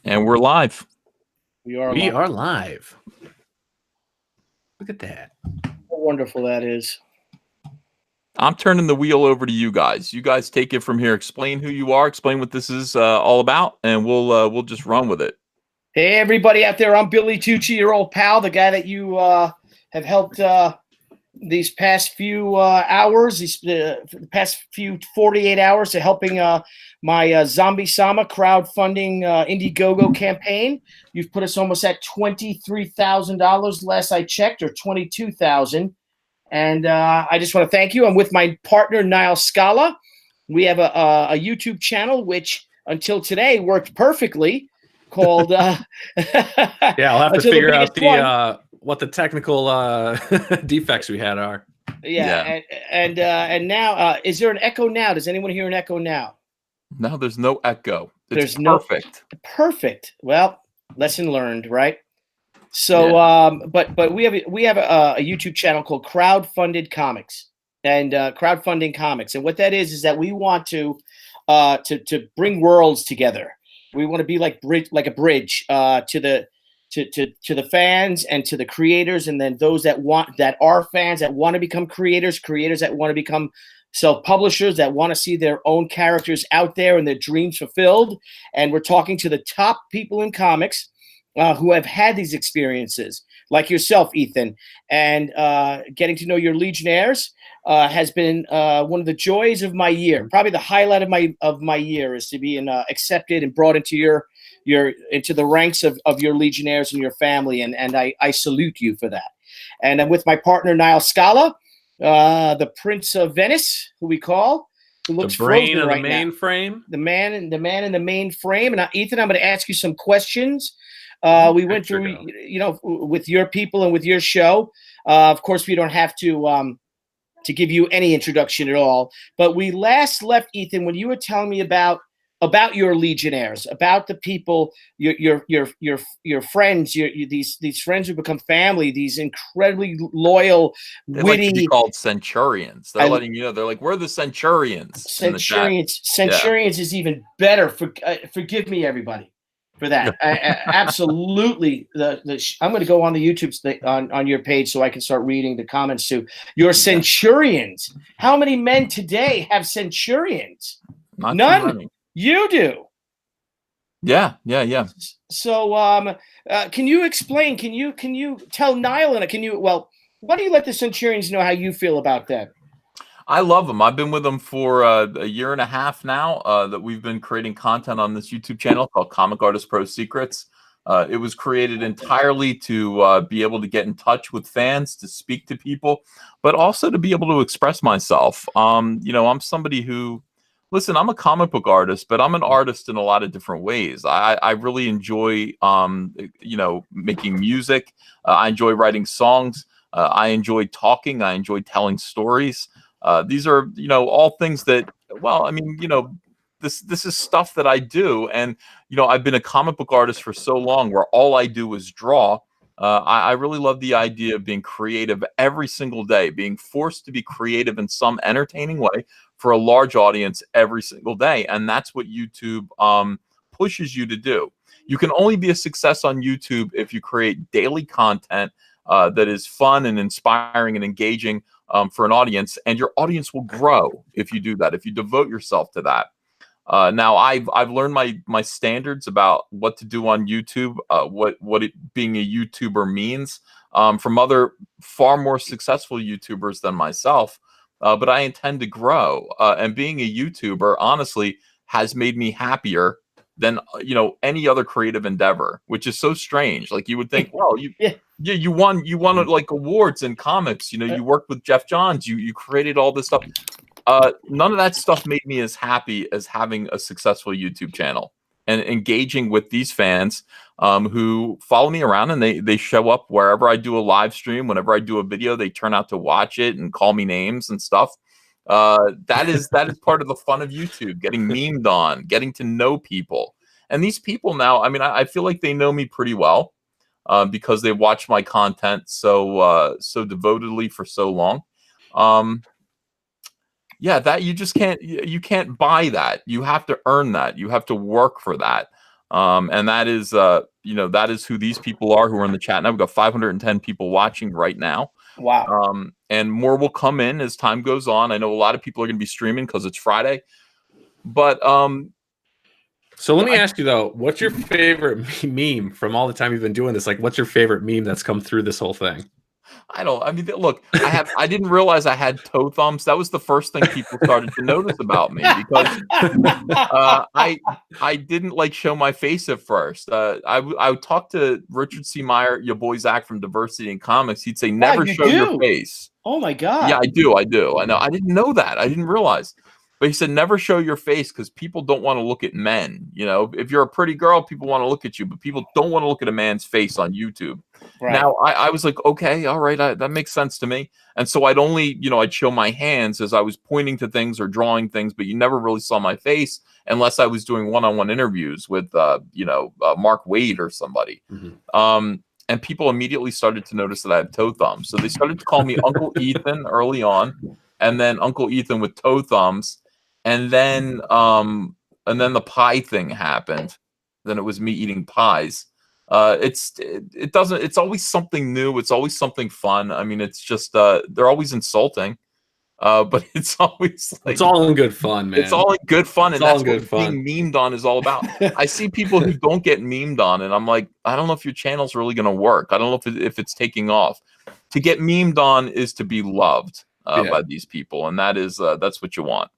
And we're live. We are live. Look at that. How wonderful that is. I'm turning the wheel over to you guys. You guys take it from here. Explain who you are. Explain what this is all about, and we'll just run with it. Hey, everybody out there. I'm Billy Tucci, your old pal, the guy that you have helped these past few hours, the past few 48 hours to helping my Zombie Sama crowdfunding Indiegogo campaign. You've put us almost at $23,000 last I checked, or $22,000. And I just want to thank you. I'm with my partner, Niall Scala. We have a YouTube channel, which until today worked perfectly, called... yeah, I'll have to figure out what the technical defects we had are. Yeah. And now, is there an echo now? Does anyone hear an echo now? No, there's no echo. It's perfect. Perfect. Well, lesson learned, right? So, yeah. But we have a YouTube channel called Crowdfunded Comics and Crowdfunding Comics, and what that is that we want to bring worlds together. We want to be like a bridge to the fans and to the creators, and then those that are fans that want to become creators that want to become self-publishers, that want to see their own characters out there and their dreams fulfilled. And we're talking to the top people in comics who have had these experiences, like yourself, Ethan, and getting to know your Legionnaires has been one of the joys of my year. Probably the highlight of my year is to be accepted and brought into into the ranks of your Legionnaires and your family, and I salute you for that. And I'm with my partner Niall Scala, the Prince of Venice, who we call, who looks the brain of right the mainframe, the man in the mainframe. And Ethan, I'm going to ask you some questions. We went through, with your people and with your show. Of course, we don't have to give you any introduction at all. But we last left, Ethan, when you were telling me about your Legionnaires, about the people, your friends, these friends who become family, these incredibly loyal, they witty. Like to be called centurions. They're letting you know. They're like, we're the centurions. Centurions is even better. Forgive me, everybody, for that. Absolutely. I'm going to go on the YouTube on your page so I can start reading the comments too. Your centurions. How many men today have centurions? Not none. You do. Yeah. So, can you explain? Can you tell Niall why don't you let the centurions know how you feel about that? I love them. I've been with them for a year and a half now that we've been creating content on this YouTube channel called Comic Artist Pro Secrets. It was created entirely to be able to get in touch with fans, to speak to people, but also to be able to express myself. I'm somebody who, listen, I'm a comic book artist, but I'm an artist in a lot of different ways. I really enjoy, making music. I enjoy writing songs. I enjoy talking. I enjoy telling stories. These are, all things that, this is stuff that I do. And, I've been a comic book artist for so long where all I do is draw. I really love the idea of being creative every single day, being forced to be creative in some entertaining way for a large audience every single day. And that's what YouTube pushes you to do. You can only be a success on YouTube if you create daily content that is fun and inspiring and engaging for an audience, and your audience will grow if you do that, if you devote yourself to that. Now I've learned my standards about what to do on YouTube, what being a YouTuber means from other far more successful YouTubers than myself. But I intend to grow, and being a YouTuber honestly has made me happier than any other creative endeavor, which is so strange. Like, you would think, well, you won like awards in comics. You worked with Jeff Johns. You created all this stuff. None of that stuff made me as happy as having a successful YouTube channel and engaging with these fans who follow me around, and they show up wherever I do a live stream. Whenever I do a video, they turn out to watch it and call me names and stuff. That is part of the fun of YouTube, getting memed on, getting to know people. And these people now, I feel like they know me pretty well because they watch my content so devotedly for so long. That you just can't buy that. You have to earn that. You have to work for that. And that is, that is who these people are who are in the chat now. We've got 510 people watching right now. Wow. And more will come in as time goes on. I know a lot of people are going to be streaming because it's Friday. But so let me ask you though, what's your favorite meme from all the time you've been doing this? Like, what's your favorite meme that's come through this whole thing? I mean, look, I didn't realize I had toe thumbs. That was the first thing people started to notice about me, because I didn't like show my face at first. I would talk to Richard C. Meyer, your boy Zach from Diversity in Comics. He'd say, never show your face. Oh my God. Yeah, I do. I know. I didn't know that. I didn't realize. But he said, never show your face because people don't want to look at men. You know, if you're a pretty girl, people want to look at you, but people don't want to look at a man's face on YouTube. Right. Now, I was like, okay, all right, that makes sense to me. And so I'd only, I'd show my hands as I was pointing to things or drawing things, but you never really saw my face unless I was doing one-on-one interviews with, Mark Wade or somebody. Mm-hmm. And people immediately started to notice that I have toe thumbs. So they started to call me Uncle Ethan early on, and then Uncle Ethan with toe thumbs. And then the pie thing happened. Then it was me eating pies. It's always something new. It's always something fun. I mean, it's just, they're always insulting. But it's always like, it's all in good fun, man. It's all in good fun. It's and all that's in good what fun. being memed on is all about. I see people who don't get memed on, and I'm like, I don't know if your channel's really going to work. I don't know if it's taking off. To get memed on is to be loved by these people. And that's what you want.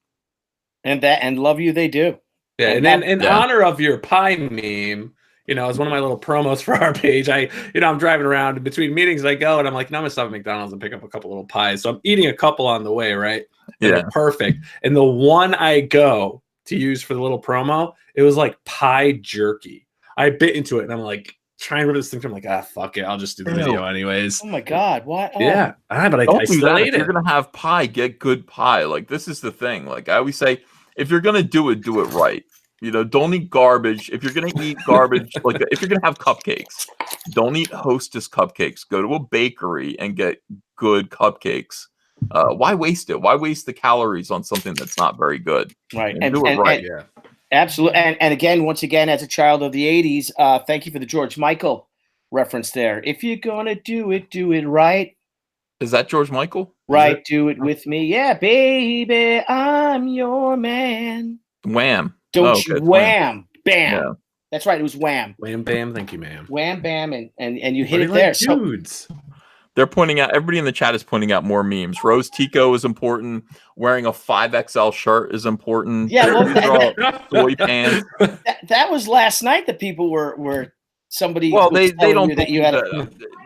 And love you, they do. Yeah, and then in honor of your pie meme, as one of my little promos for our page, I'm driving around between meetings. I go and I'm like, no, I'm gonna stop at McDonald's and pick up a couple little pies. So I'm eating a couple on the way, right? And they're perfect. And the one I go to use for the little promo, it was like pie jerky. I bit into it and I'm like trying to rip this thing from, like, fuck it, I'll just do the video anyways. Oh my God, what? Oh. Yeah, but I still ate it. If you're gonna have pie, get good pie. Like, this is the thing. Like, I always say, if you're gonna do it right. Don't eat garbage. If you're gonna eat garbage, like if you're gonna have cupcakes, don't eat Hostess cupcakes. Go to a bakery and get good cupcakes. Why waste it? Why waste the calories on something that's not very good? Right, and do it right. Yeah, absolutely. And again, once again, as a child of the '80s, thank you for the George Michael reference there. If you're gonna do it right. Is that George Michael? Right, do it with me. Yeah, baby, I'm your man. Wham. Don't you wham. Bam. Yeah. That's right, it was wham. Wham, bam, thank you, ma'am. Wham, bam, and you hit it there. Dudes. They're pointing out, everybody in the chat is pointing out more memes. Rose Tico is important. Wearing a 5XL shirt is important. Yeah, soy pants. That was last night that people were somebody. Well, they don't that you had.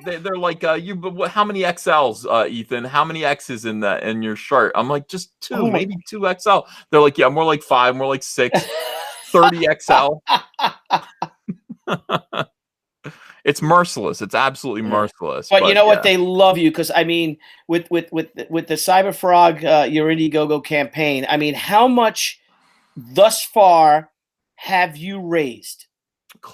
They're like, how many XLs, Ethan? How many X's in your shirt? I'm like, just 2, maybe 2XL. They're like, yeah, more like 5, more like 6, 30XL. It's merciless. It's absolutely merciless. But you know what? They love you because, I mean, with the Cyberfrog, your Indiegogo campaign, I mean, how much thus far have you raised?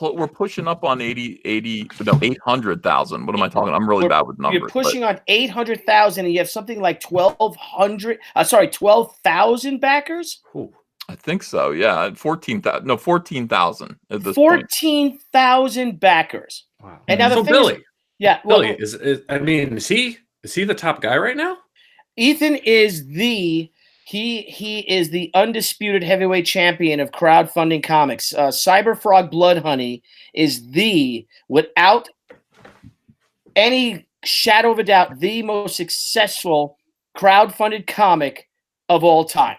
We're pushing up on 800,000. What am I talking? I'm really bad with numbers. You're pushing on 800,000, and you have something like 12,000 backers. Ooh. I think so. Yeah, 14,000. No, 14,000 at this 14,000 backers. Wow. And now the thing Billy, Billy is he the top guy right now? Ethan is he is the undisputed heavyweight champion of crowdfunding comics. Cyberfrog Blood Honey is without any shadow of a doubt, the most successful crowdfunded comic of all time.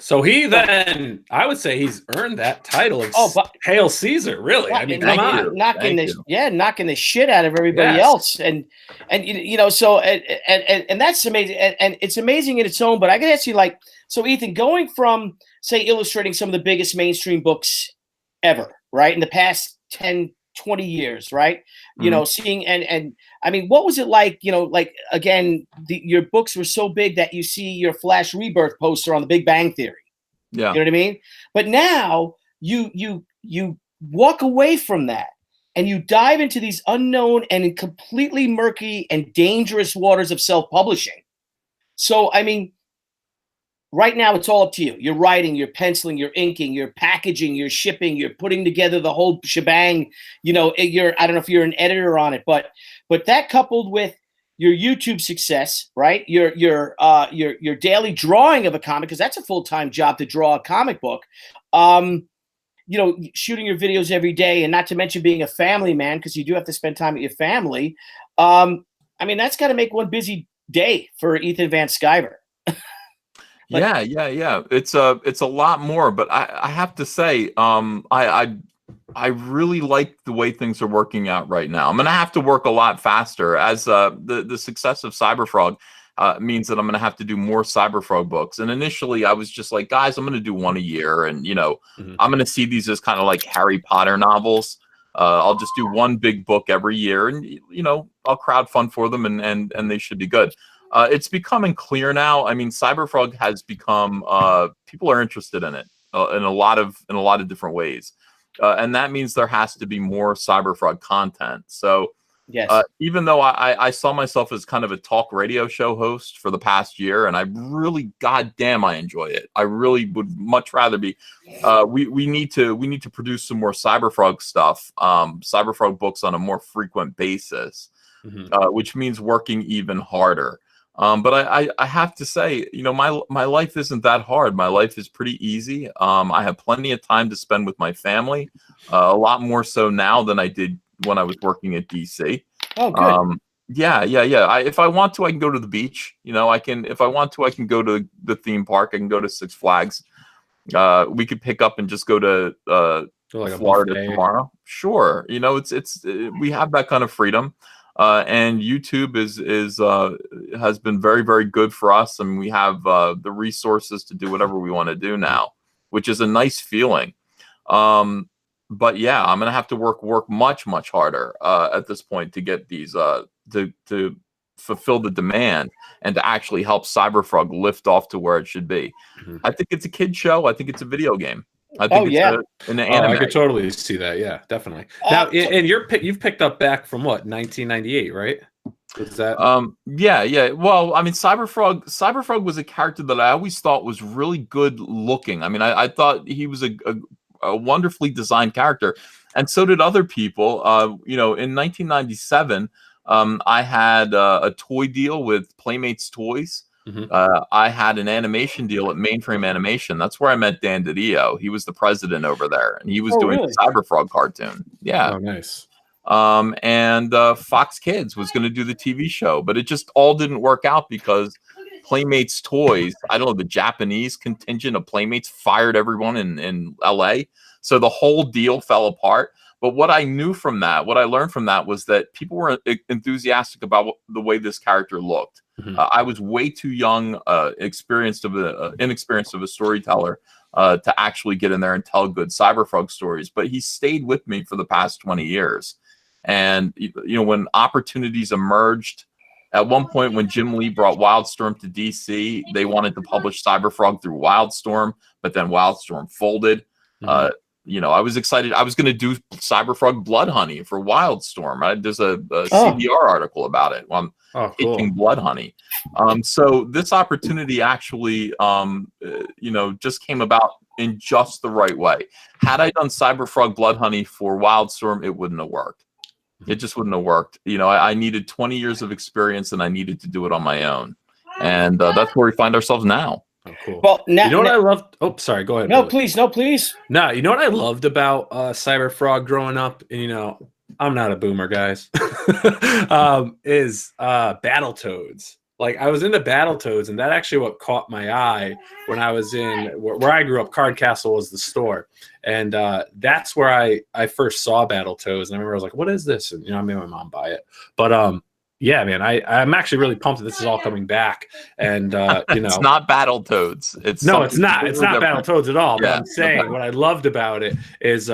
So I would say he's earned that title of Hail Caesar, really. I mean, come on. Knocking the shit out of everybody else. And so that's amazing. And it's amazing in its own, but I can ask you, like, so Ethan, going from, say, illustrating some of the biggest mainstream books ever, right? In the past 10, 20 years, right? Mm-hmm. Seeing, and I mean, what was it like, like, again, your books were so big that you see your Flash Rebirth poster on the Big Bang Theory. Yeah. You know what I mean? But now you walk away from that and you dive into these unknown and completely murky and dangerous waters of self-publishing. So, I mean, right now it's all up to you. You're writing, you're penciling, you're inking, you're packaging, you're shipping, you're putting together the whole shebang. You know, I don't know if you're an editor on it, but that coupled with your YouTube success, right? Your daily drawing of a comic, because that's a full-time job to draw a comic book. You know, shooting your videos every day, and not to mention being a family man, because you do have to spend time with your family. I mean, that's got to make one busy day for Ethan Van Sciver. Yeah. It's a lot more, but I have to say, I really like the way things are working out right now. I'm gonna have to work a lot faster as the success of Cyberfrog means that I'm gonna have to do more Cyberfrog books. And initially, I was just like, guys, I'm gonna do one a year, and I'm gonna see these as kind of like Harry Potter novels. I'll just do one big book every year, and I'll crowdfund for them, and they should be good. It's becoming clear now. I mean, Cyberfrog has become people are interested in it in a lot of different ways. And that means there has to be more Cyberfrog content. So yes, even though I saw myself as kind of a talk radio show host for the past year, and I really, goddamn, I enjoy it. I really would much rather be. We need to produce some more Cyberfrog stuff, Cyberfrog books on a more frequent basis, which means working even harder. But I have to say, my life isn't that hard. My life is pretty easy. I have plenty of time to spend with my family, a lot more so now than I did when I was working at DC. Oh, good. Yeah. If I want to, I can go to the beach. If I want to, I can go to the theme park. I can go to Six Flags. We could pick up and just go to like Florida tomorrow. Sure. It's we have that kind of freedom. And YouTube has been very, very good for us, and we have the resources to do whatever we want to do now, which is a nice feeling. But yeah, I'm gonna have to work much, much harder at this point to get these to fulfill the demand and to actually help Cyberfrog lift off to where it should be. I think it's a kid show. I think it's a video game. I think an anime. I could totally see that. Yeah, definitely. Now, and you've picked up back from what, 1998, right? Is that? Yeah. Well, I mean, Cyberfrog was a character that I always thought was really good looking. I mean, I thought he was a wonderfully designed character, and so did other people. In 1997, I had a toy deal with Playmates Toys. I had an animation deal at Mainframe Animation. That's where I met Dan DiDio. He was the president over there, and he was doing the Cyberfrog cartoon. Yeah. Oh, nice. And Fox Kids was going to do the TV show, but it just all didn't work out because Playmates Toys, I don't know, the Japanese contingent of Playmates fired everyone in LA. So the whole deal fell apart. But what I learned from that was that people were enthusiastic about the way this character looked. I was way too young, inexperienced of a storyteller to actually get in there and tell good Cyberfrog stories. But he stayed with me for the past 20 years. And when opportunities emerged, at one point when Jim Lee brought Wildstorm to DC, they wanted to publish Cyberfrog through Wildstorm, but then Wildstorm folded. I was excited. I was going to do Cyberfrog Blood Honey for Wildstorm. There's a CBR article about it. Pitching Blood Honey. So this opportunity actually, just came about in just the right way. Had I done Cyberfrog Blood Honey for Wildstorm, it wouldn't have worked. It just wouldn't have worked. I needed 20 years of experience, and I needed to do it on my own. And that's where we find ourselves now. Oh, cool. Well, you know what I loved? Oh, sorry. Go ahead. No, please. No, you know what I loved about Cyberfrog growing up? And I'm not a boomer, guys. Is Battletoads. Like, I was into Battletoads, and that actually what caught my eye when I was in where I grew up. Card Castle was the store, and that's where I first saw Battletoads. And I remember I was like, "What is this?" And I made my mom buy it. But yeah, man, I'm actually really pumped that this is all coming back. And it's not Battletoads. It's not Battletoads at all. Yeah, but I'm saying what I loved about it is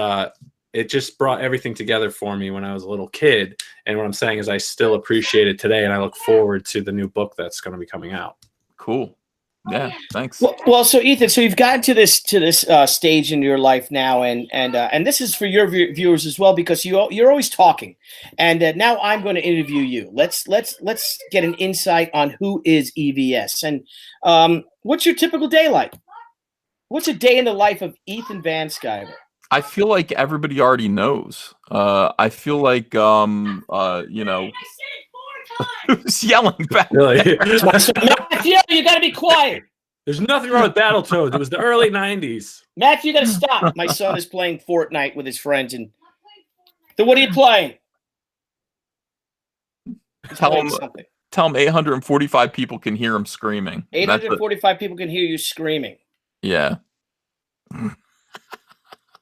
it just brought everything together for me when I was a little kid. And what I'm saying is I still appreciate it today, and I look forward to the new book that's going to be coming out. Cool. Yeah, thanks. Well, so Ethan, so you've gotten to this stage in your life now, and this is for your viewers as well, because you're always talking, and now I'm going to interview you. Let's get an insight on who is EVS, and what's your typical day like? What's a day in the life of Ethan Van Sciver? I feel like everybody already knows. I feel like you know, who's yelling back? Really? Matthew, you got to be quiet. There's nothing wrong with Battletoads. It was the early 90s. Matthew, you got to stop. My son is playing Fortnite with his friends, and so what are you playing? Tell him 845 people can hear him screaming. 845 people can hear you screaming. Yeah.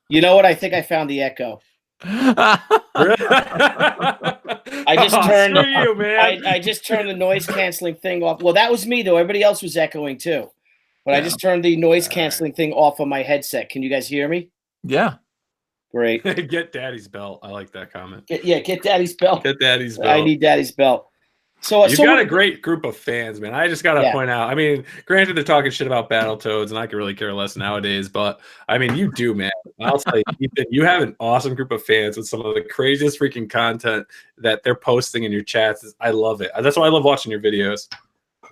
You know what? I think I found the echo. I just turned the noise canceling thing off. Well, that was me though. Everybody else was echoing too. But yeah. I just turned the noise canceling thing off on my headset. Can you guys hear me? Yeah. Great. Get Daddy's belt. I like that comment. Get Daddy's belt. Get Daddy's belt. I need Daddy's belt. So you got a great group of fans, man. I just got to point out. I mean, granted, they're talking shit about Battletoads, and I could really care less nowadays. But I mean, you do, man. I'll tell you, Ethan, you have an awesome group of fans with some of the craziest freaking content that they're posting in your chats. I love it. That's why I love watching your videos.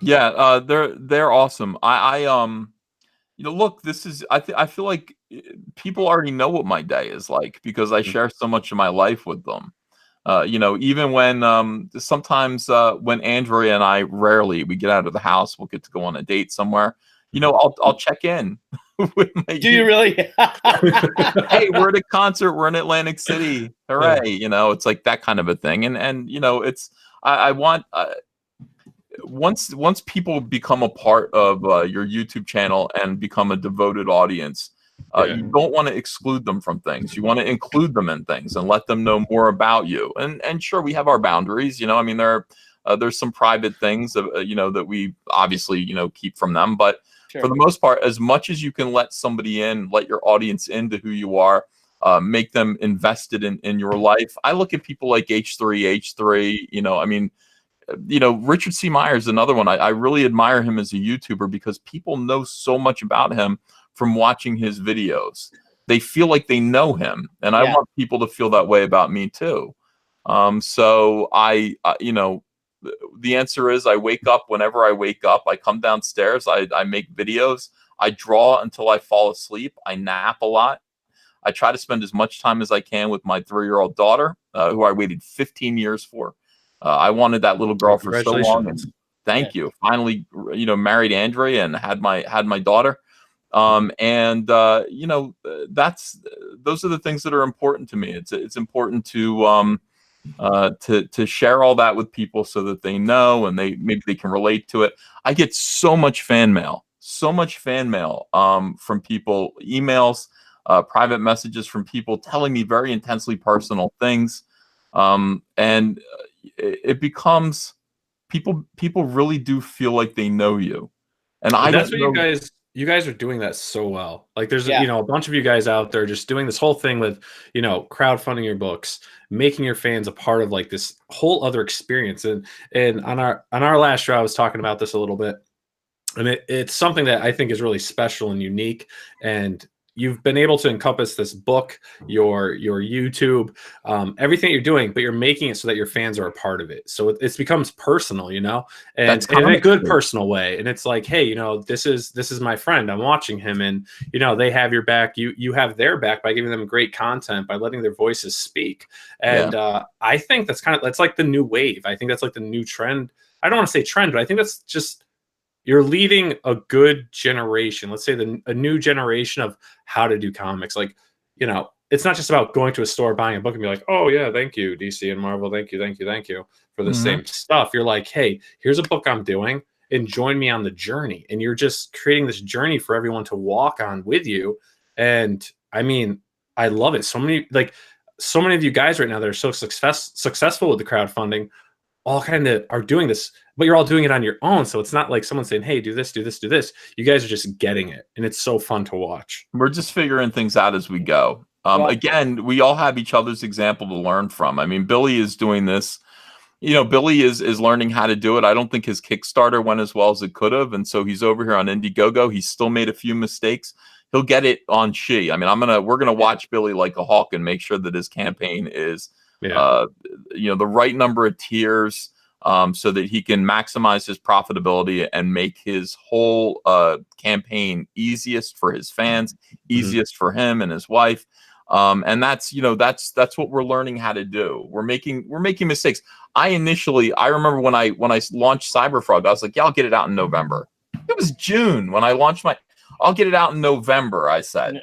Yeah, they're awesome. You know, look, this is. I feel like people already know what my day is like because I share so much of my life with them. You know, even when sometimes when Andrea and I we get out of the house, we'll get to go on a date somewhere. You know, I'll check in. With my Do you really? Hey, we're at a concert. We're in Atlantic City. Hooray! You know, it's like that kind of a thing. And you know, it's I want once people become a part of your YouTube channel and become a devoted audience. You don't want to exclude them from things. You want to include them in things and let them know more about you. And sure, we have our boundaries. You know, I mean, there's some private things you know that we obviously keep from them. But for the most part, as much as you can let somebody in, let your audience into who you are, make them invested in your life. I look at people like H3. You know, I mean, Richard C. Myers, another one. I really admire him as a YouTuber because people know so much about him from watching his videos. They feel like they know him, and I want people to feel that way about me too. So the answer is I wake up whenever I wake up. I come downstairs, I make videos, I draw until I fall asleep, I nap a lot. I try to spend as much time as I can with my 3-year-old daughter, who I waited 15 years for. I wanted that little girl for so long. And thank you. Finally, married Andrea and had my daughter. Those are the things that are important to me. It's important to share all that with people so that they know and maybe they can relate to it. I get so much fan mail from people, emails, private messages from people telling me very intensely personal things. And it becomes people really do feel like they know you. And that's what you guys are doing that so well. Like there's a bunch of you guys out there just doing this whole thing with crowdfunding your books, making your fans a part of like this whole other experience. And on our last show I was talking about this a little bit, and it's something that I think is really special and unique. And you've been able to encompass this book, your YouTube, everything you're doing, but you're making it so that your fans are a part of it. So it becomes personal, and in a good personal way. And it's like, hey, this is my friend. I'm watching him, and they have your back. You have their back by giving them great content, by letting their voices speak. And I think that's like the new wave. I think that's like the new trend. I don't want to say trend, but I think that's just. You're leading a good generation. Let's say a new generation of how to do comics. Like, it's not just about going to a store, buying a book and be like, oh yeah, thank you, DC and Marvel. Thank you for the same stuff. You're like, hey, here's a book I'm doing and join me on the journey. And you're just creating this journey for everyone to walk on with you. And I mean, I love it. So many of you guys right now that are so successful with the crowdfunding all kind of are doing this, but you're all doing it on your own. So it's not like someone saying, hey, do this, do this, do this. You guys are just getting it. And it's so fun to watch. We're just figuring things out as we go. Again, we all have each other's example to learn from. I mean, Billy is doing this, You know, Billy is learning how to do it. I don't think his Kickstarter went as well as it could have, and so he's over here on Indiegogo. He's still made a few mistakes. He'll get it on She. I mean, we're gonna watch Billy like a hawk and make sure that his campaign is, you know, the right number of tiers, so that he can maximize his profitability and make his whole campaign easiest for his fans, easiest for him and his wife. And that's, you know, that's what we're learning how to do. We're making mistakes. I remember when I launched Cyberfrog, I was like, yeah, I'll get it out in November. It was June when I launched I'll get it out in November, I said.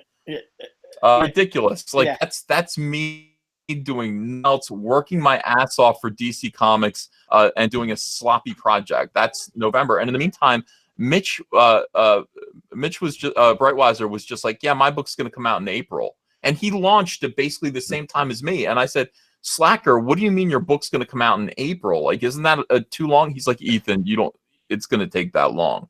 Ridiculous. Like that's me doing nuts, working my ass off for DC Comics, and doing a sloppy project. That's November. And in the meantime, Mitch was just Brightweiser was just like, yeah, my book's gonna come out in April. And he launched at basically the same time as me. And I said, slacker, what do you mean your book's going to come out in April? Like, isn't that too long? He's like, Ethan, it's going to take that long.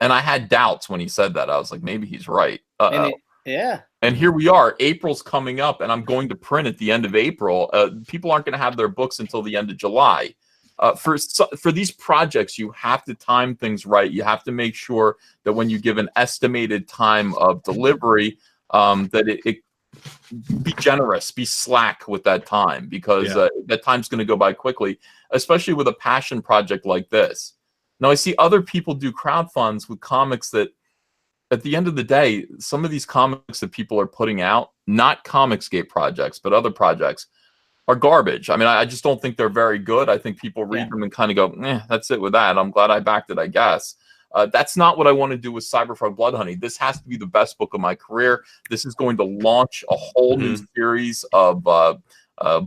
And I had doubts when he said that. I was like, maybe he's right. And here we are. April's coming up, and I'm going to print at the end of April. People aren't going to have their books until the end of July. For these projects, you have to time things right. You have to make sure that when you give an estimated time of delivery, that it be generous, be slack with that time, because that time's going to go by quickly, especially with a passion project like this. Now, I see other people do crowdfunds with comics that, at the end of the day, some of these comics that people are putting out, not comicsgate projects, but other projects, are garbage. I mean, I just don't think they're very good. I think people read them and kind of go, that's it with that. I'm glad I backed it, I guess. That's not what I want to do with Cyberfrog Blood Honey. This has to be the best book of my career. This is going to launch a whole new series of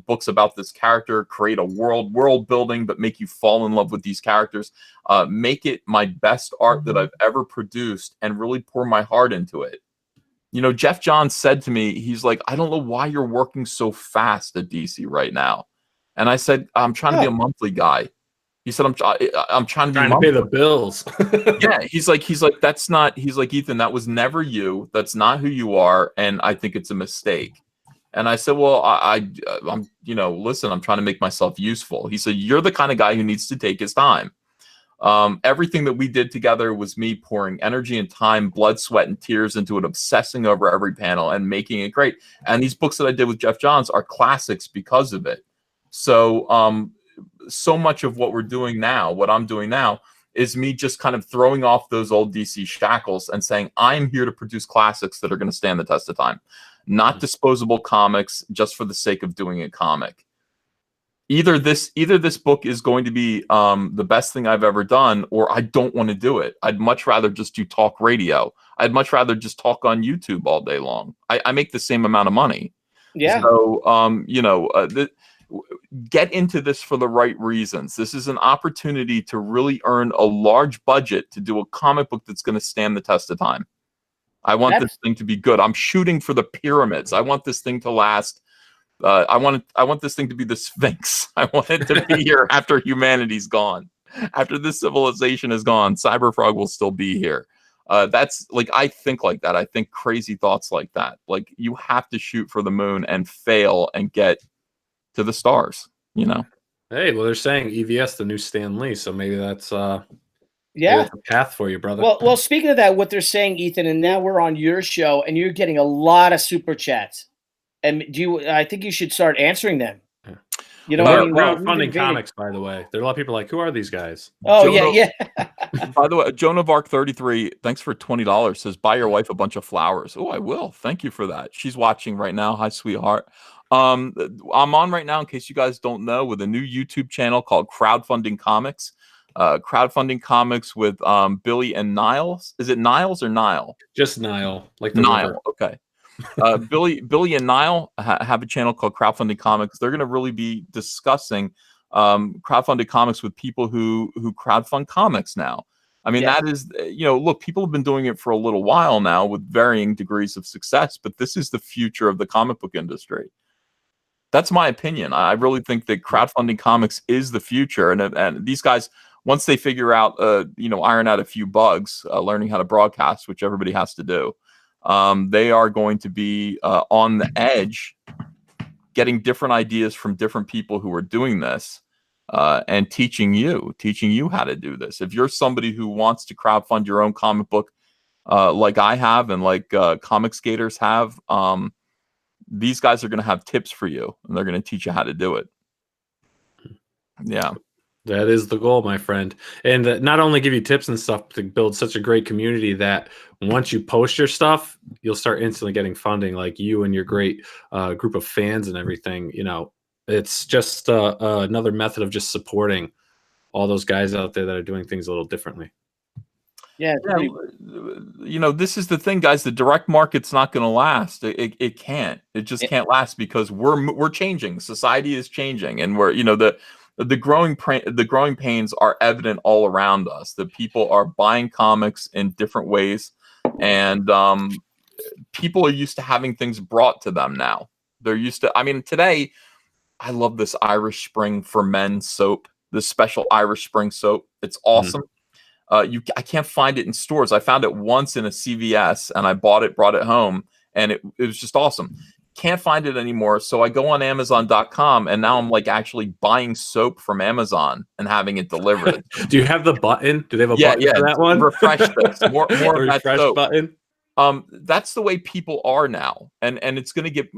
books about this character, create a world building, but make you fall in love with these characters. Make it my best art that I've ever produced, and really pour my heart into it. You know, Jeff Johns said to me, he's like, I don't know why you're working so fast at DC right now. And I said, I'm trying to be a monthly guy. He said, I'm trying to pay the bills. Yeah, he's like, that's not. He's like, Ethan, that was never you. That's not who you are, and I think it's a mistake. And I said, well, I'm, you know, listen, I'm trying to make myself useful. He said, you're the kind of guy who needs to take his time. Everything that we did together was me pouring energy and time, blood, sweat, and tears into it, obsessing over every panel and making it great. And these books that I did with Jeff Johns are classics because of it. So, so much of what we're doing now, what I'm doing now, is me just kind of throwing off those old DC shackles and saying, I'm here to produce classics that are going to stand the test of time, not disposable comics just for the sake of doing a comic. Either this book is going to be the best thing I've ever done, or I don't want to do it. I'd much rather just do talk radio. I'd much rather just talk on YouTube all day long. I make the same amount of money. Yeah. So, you know, get into this for the right reasons. This is an opportunity to really earn a large budget to do a comic book that's going to stand the test of time. I want this thing to be good. I'm shooting for the pyramids. I want this thing to last. I want this thing to be the Sphinx. I want it to be here after humanity's gone. After this civilization is gone, Cyberfrog will still be here. That's like, I think like that. I think crazy thoughts like that. Like, you have to shoot for the moon and fail and get to the stars, you know. Hey, well, they're saying EVS the new Stan Lee, so maybe that's maybe that's a path for you, brother. Well, speaking of that, what they're saying, Ethan, and now we're on your show, and you're getting a lot of super chats, and I think you should start answering them. You know, crowdfunding comics, by the way. There are a lot of people like, who are these guys? Oh, yeah. By the way, Joan of Arc 33, thanks for $20. Says, buy your wife a bunch of flowers. Oh, I will. Thank you for that. She's watching right now. Hi, sweetheart. I'm on right now, in case you guys don't know, with a new YouTube channel called Crowdfunding Comics. Crowdfunding Comics with Billy and Niles. Is it Niles or Nile? Just Nile, like the Nile. river. Okay. Billy and Nile have a channel called Crowdfunding Comics. They're going to really be discussing crowdfunded comics with people who crowdfund comics now. I mean, that is, you know, look, people have been doing it for a little while now with varying degrees of success, but this is the future of the comic book industry. That's my opinion. I really think that crowdfunding comics is the future. And these guys, once they figure out, you know, iron out a few bugs, learning how to broadcast, which everybody has to do, they are going to be on the edge, getting different ideas from different people who are doing this, and teaching you how to do this. If you're somebody who wants to crowdfund your own comic book, like I have and like comics gators have, these guys are going to have tips for you, and they're going to teach you how to do it. Yeah. That is the goal, my friend. And not only give you tips and stuff to build such a great community that once you post your stuff, you'll start instantly getting funding, like you and your great group of fans and everything. You know, it's just another method of just supporting all those guys out there that are doing things a little differently. Yeah, you know, this is the thing, guys. The direct market's not going to last. It can't. It just can't last because we're changing. Society is changing, and we're, you know, the growing pains are evident all around us. That people are buying comics in different ways, and people are used to having things brought to them now. They're used to. I mean, today, I love this Irish Spring for Men soap. This special Irish Spring soap. It's awesome. I can't find it in stores. I found it once in a CVS and I bought it, brought it home, and it was just awesome. Can't find it anymore. So I go on Amazon.com and now I'm like actually buying soap from Amazon and having it delivered. Do you have the button? Do they have a button for that one? Refresh this. More of that soap button. That's the way people are now, and it's going to get.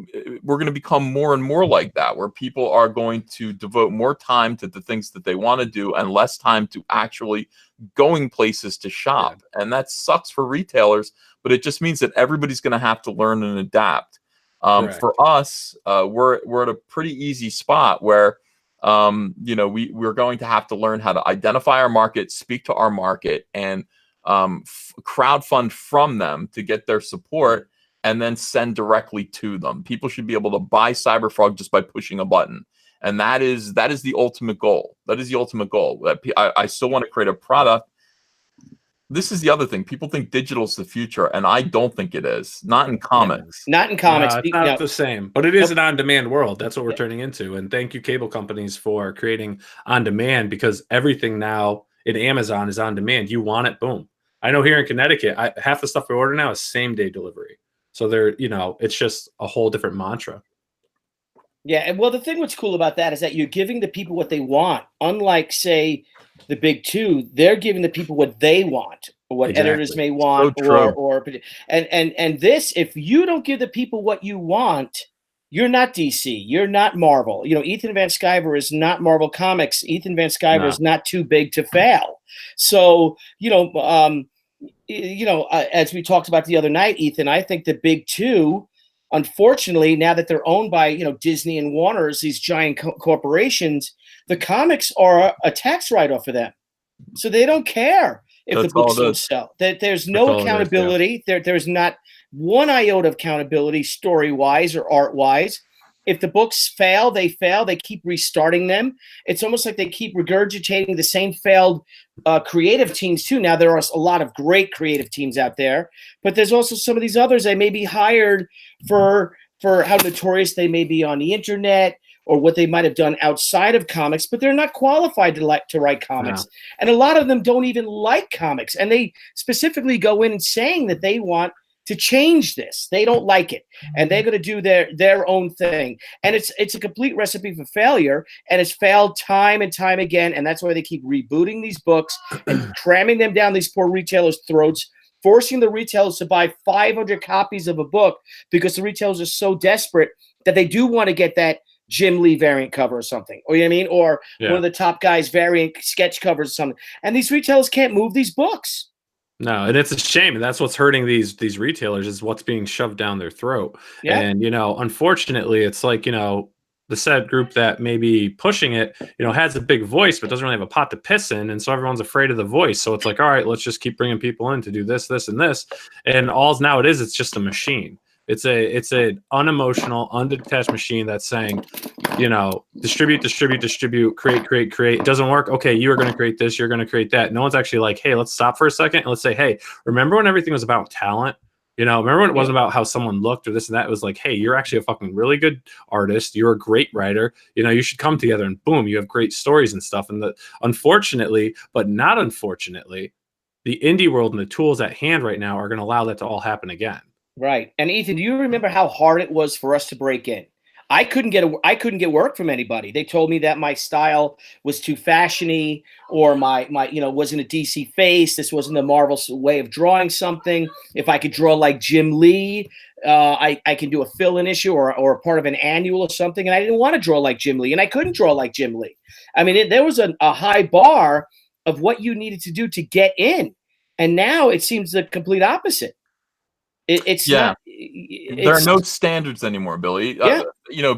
We're going to become more and more like that, where people are going to devote more time to the things that they want to do and less time to actually going places to shop. Yeah. And that sucks for retailers, but it just means that everybody's going to have to learn and adapt. For us, we're at a pretty easy spot where, you know, we're going to have to learn how to identify our market, speak to our market, and crowdfund from them to get their support, and then send directly to them. People should be able to buy Cyberfrog just by pushing a button, and that is the ultimate goal. That is the ultimate goal. That I still want to create a product. This is the other thing. People think digital's the future, and I don't think it is. Not in comics. Not in comics. No, it's not the same, but it is an on-demand world. That's what we're turning into. And thank you, cable companies, for creating on-demand, because everything now in Amazon is on demand. You want it, boom. I know here in Connecticut, half the stuff we order now is same-day delivery. So they're, you know, it's just a whole different mantra. Yeah, and well, the thing what's cool about that is that you're giving the people what they want. Unlike, say, the big two, they're giving the people what they want, or what editors may want, and this, if you don't give the people what you want, you're not DC, you're not Marvel. You know, Ethan Van Sciver is not Marvel Comics. Ethan Van Sciver is not too big to fail. So, as we talked about the other night, Ethan, I think the big two, unfortunately, now that they're owned by, you know, Disney and Warner's, these giant corporations, the comics are a tax write-off for them. So they don't care if the books don't sell. There's no accountability. There's not one iota of accountability story-wise or art-wise. If the books fail, they fail. They keep restarting them. It's almost like they keep regurgitating the same failed creative teams too. Now, there are a lot of great creative teams out there, but there's also some of these others that may be hired for how notorious they may be on the internet or what they might have done outside of comics, but they're not qualified to write comics. No. And a lot of them don't even like comics. And they specifically go in and saying that they want to change this. They don't like it, and they're going to do their own thing. And it's a complete recipe for failure, and it's failed time and time again. And that's why they keep rebooting these books and cramming them down these poor retailers' throats, forcing the retailers to buy 500 copies of a book because the retailers are so desperate that they do want to get that Jim Lee variant cover or something, or you know what I mean, or one of the top guys variant sketch covers or something. And these retailers can't move these books. No, and it's a shame, and that's what's hurting these retailers, is what's being shoved down their throat. Yeah. And, you know, unfortunately, it's like, you know, the said group that may be pushing it, you know, has a big voice but doesn't really have a pot to piss in, and so everyone's afraid of the voice. So it's like, all right, let's just keep bringing people in to do this, this, and this, and now it's just a machine. It's an unemotional, undetached machine that's saying, you know, distribute, create. It doesn't work. Okay, you are going to create this. You're going to create that. No one's actually like, hey, let's stop for a second and let's say, hey, remember when everything was about talent? You know, remember when it wasn't about how someone looked or this and that? It was like, hey, you're actually a fucking really good artist. You're a great writer. You know, you should come together and boom, you have great stories and stuff. And unfortunately, but not unfortunately, the indie world and the tools at hand right now are going to allow that to all happen again. Right. And Ethan, do you remember how hard it was for us to break in? I couldn't get work from anybody. They told me that my style was too fashiony, or my wasn't a DC face. This wasn't the Marvel way of drawing something. If I could draw like Jim Lee, I can do a fill-in issue or a part of an annual or something. And I didn't want to draw like Jim Lee, and I couldn't draw like Jim Lee. I mean, there was a high bar of what you needed to do to get in, and now it seems the complete opposite. There are no standards anymore, Billy.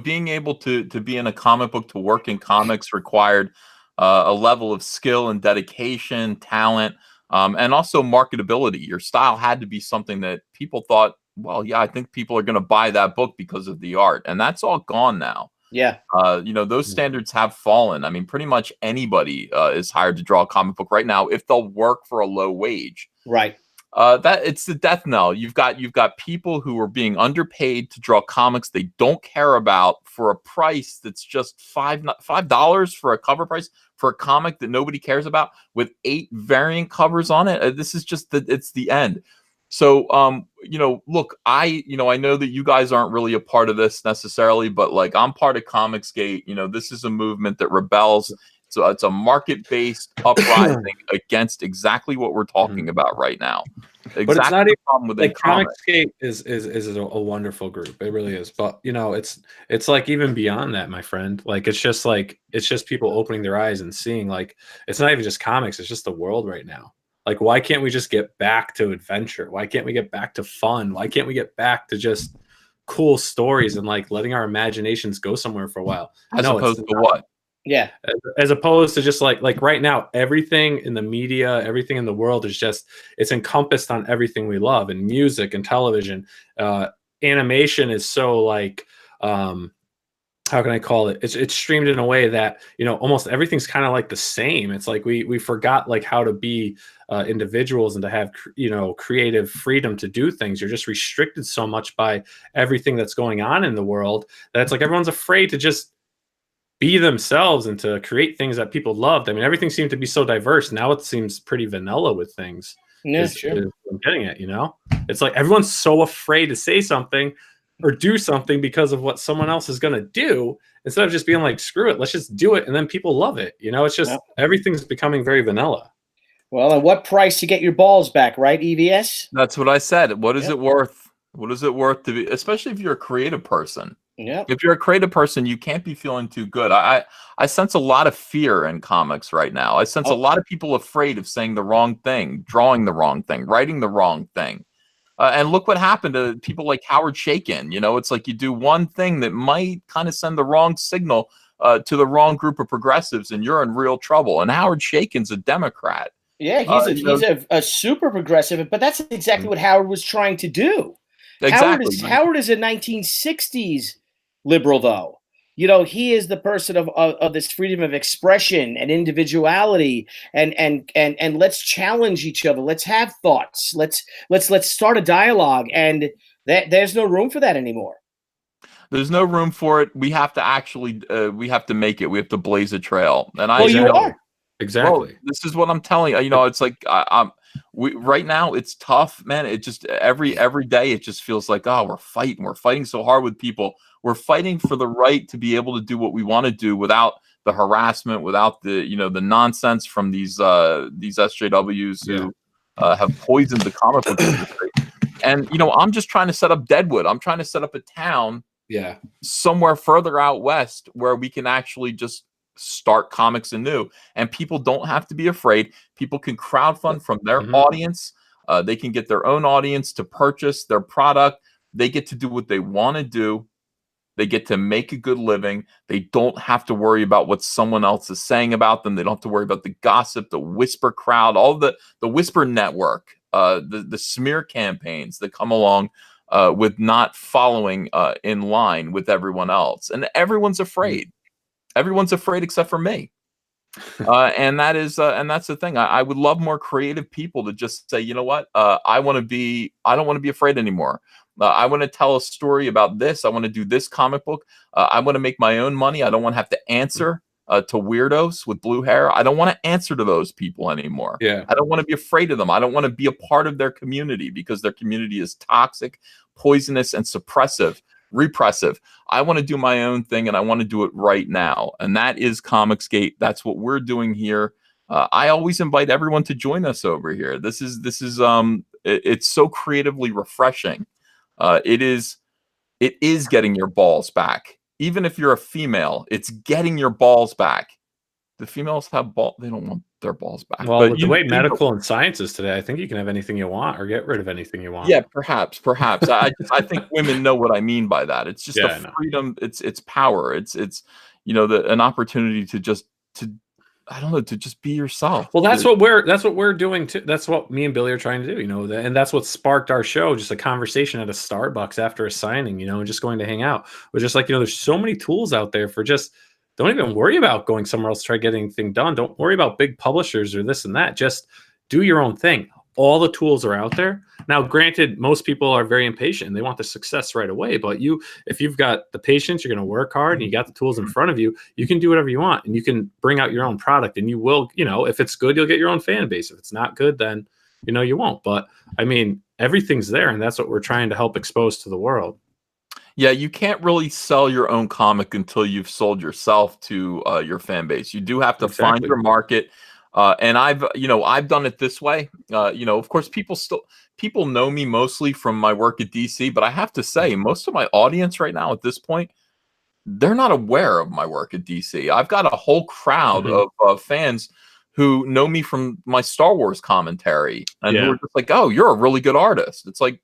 Being able to be in a comic book, to work in comics required a level of skill and dedication, talent, and also marketability. Your style had to be something that people thought, well, yeah, I think people are going to buy that book because of the art, and that's all gone now. Yeah. Those standards have fallen. I mean, pretty much anybody is hired to draw a comic book right now if they'll work for a low wage. Right. That it's the death knell. You've got people who are being underpaid to draw comics they don't care about for a price that's just $5 for a cover price for a comic that nobody cares about with 8 variant covers on it. This is just it's the end. So look, I know that you guys aren't really a part of this necessarily, but like, I'm part of Comicsgate. This is a movement that rebels. So it's a market-based uprising against exactly what we're talking about right now. Exactly. But it's not even problem with like Comicsgate is a wonderful group. It really is. But it's like even beyond that, my friend. Like it's just people opening their eyes and seeing, like, it's not even just comics, it's just the world right now. Like, why can't we just get back to adventure? Why can't we get back to fun? Why can't we get back to just cool stories and like letting our imaginations go somewhere for a while? As opposed to what? Yeah. As opposed to just like right now, everything in the media, everything in the world is just, it's encompassed on everything we love, and music and television. Animation is so like, how can I call it? It's streamed in a way that, almost everything's kind of like the same. It's like we forgot like how to be individuals and to have, creative freedom to do things. You're just restricted so much by everything that's going on in the world that it's like everyone's afraid to just be themselves and to create things that people loved. I mean, everything seemed to be so diverse. Now it seems pretty vanilla with things. Yeah, sure. I'm getting it, It's like everyone's so afraid to say something or do something because of what someone else is going to do, instead of just being like, screw it, let's just do it. And then people love it. It's just, everything's becoming very vanilla. Well, and what price to get your balls back, right, EVS? That's what I said. What is it worth? What is it worth to be, especially if you're a creative person? Yeah. If you're a creative person, you can't be feeling too good. I sense a lot of fear in comics right now. I sense a lot of people afraid of saying the wrong thing, drawing the wrong thing, writing the wrong thing. And look what happened to people like Howard Chaykin. It's like you do one thing that might kind of send the wrong signal to the wrong group of progressives, and you're in real trouble. And Howard Chaykin's a Democrat. Yeah, he's a super progressive, but that's exactly what Howard was trying to do. Exactly. Howard is a 1960s liberal, though. He is the person of this freedom of expression and individuality, and let's challenge each other. Let's have thoughts. Let's start a dialogue. And there's no room for that anymore. There's no room for it. We have to actually we have to make it. We have to blaze a trail. And you are. Exactly. Well, this is what I'm telling you. It's like right now it's tough, man. It just every day it just feels like, oh, we're fighting. We're fighting so hard with people. We're fighting for the right to be able to do what we want to do without the harassment, without the the nonsense from these SJWs who have poisoned the comic book industry. And I'm just trying to set up Deadwood. I'm trying to set up a town, somewhere further out west where we can actually just start comics anew, and people don't have to be afraid. People can crowdfund from their audience. They can get their own audience to purchase their product. They get to do what they want to do. They get to make a good living. They don't have to worry about what someone else is saying about them. They don't have to worry about the gossip, the whisper crowd, all the whisper network, the smear campaigns that come along with not following in line with everyone else. And everyone's afraid. Everyone's afraid except for me. And that's the thing. I would love more creative people to just say, you know what? I don't want to be afraid anymore. I want to tell a story about this. I want to do this comic book. I want to make my own money. I don't want to have to answer to weirdos with blue hair. I don't want to answer to those people anymore. Yeah. I don't want to be afraid of them. I don't want to be a part of their community because their community is toxic, poisonous, and suppressive. repressive. I want to do my own thing, and I want to do it right now. And that is comicsgate. That's what we're doing here. I always invite everyone to join us over here. It's so creatively refreshing. It is getting your balls back. Even if you're a female, it's getting your balls back. The females have they don't want their balls back. Well, but with the way medical and science is today, I think you can have anything you want or get rid of anything you want. Yeah, perhaps. I think women know what I mean by that. It's just the freedom. It's power. It's an opportunity to just be yourself. Well, that's what we're doing too. That's what me and Billy are trying to do, and that's what sparked our show, just a conversation at a Starbucks after a signing, and just going to hang out. We're just like, there's so many tools out there for just, don't even worry about going somewhere else to try getting anything done. Don't worry about big publishers or this and that. Just do your own thing. All the tools are out there. Now, granted, most people are very impatient and they want the success right away. But if you've got the patience, you're going to work hard and you got the tools in front of you, you can do whatever you want and you can bring out your own product, and you will, if it's good, you'll get your own fan base. If it's not good, then, you won't. But I mean, everything's there, and that's what we're trying to help expose to the world. Yeah, you can't really sell your own comic until you've sold yourself to your fan base. You do have to find your market. And I've done it this way. Of course, people know me mostly from my work at DC, but I have to say, most of my audience right now at this point, they're not aware of my work at DC. I've got a whole crowd of fans who know me from my Star Wars commentary, and who are just like, "Oh, you're a really good artist." It's like,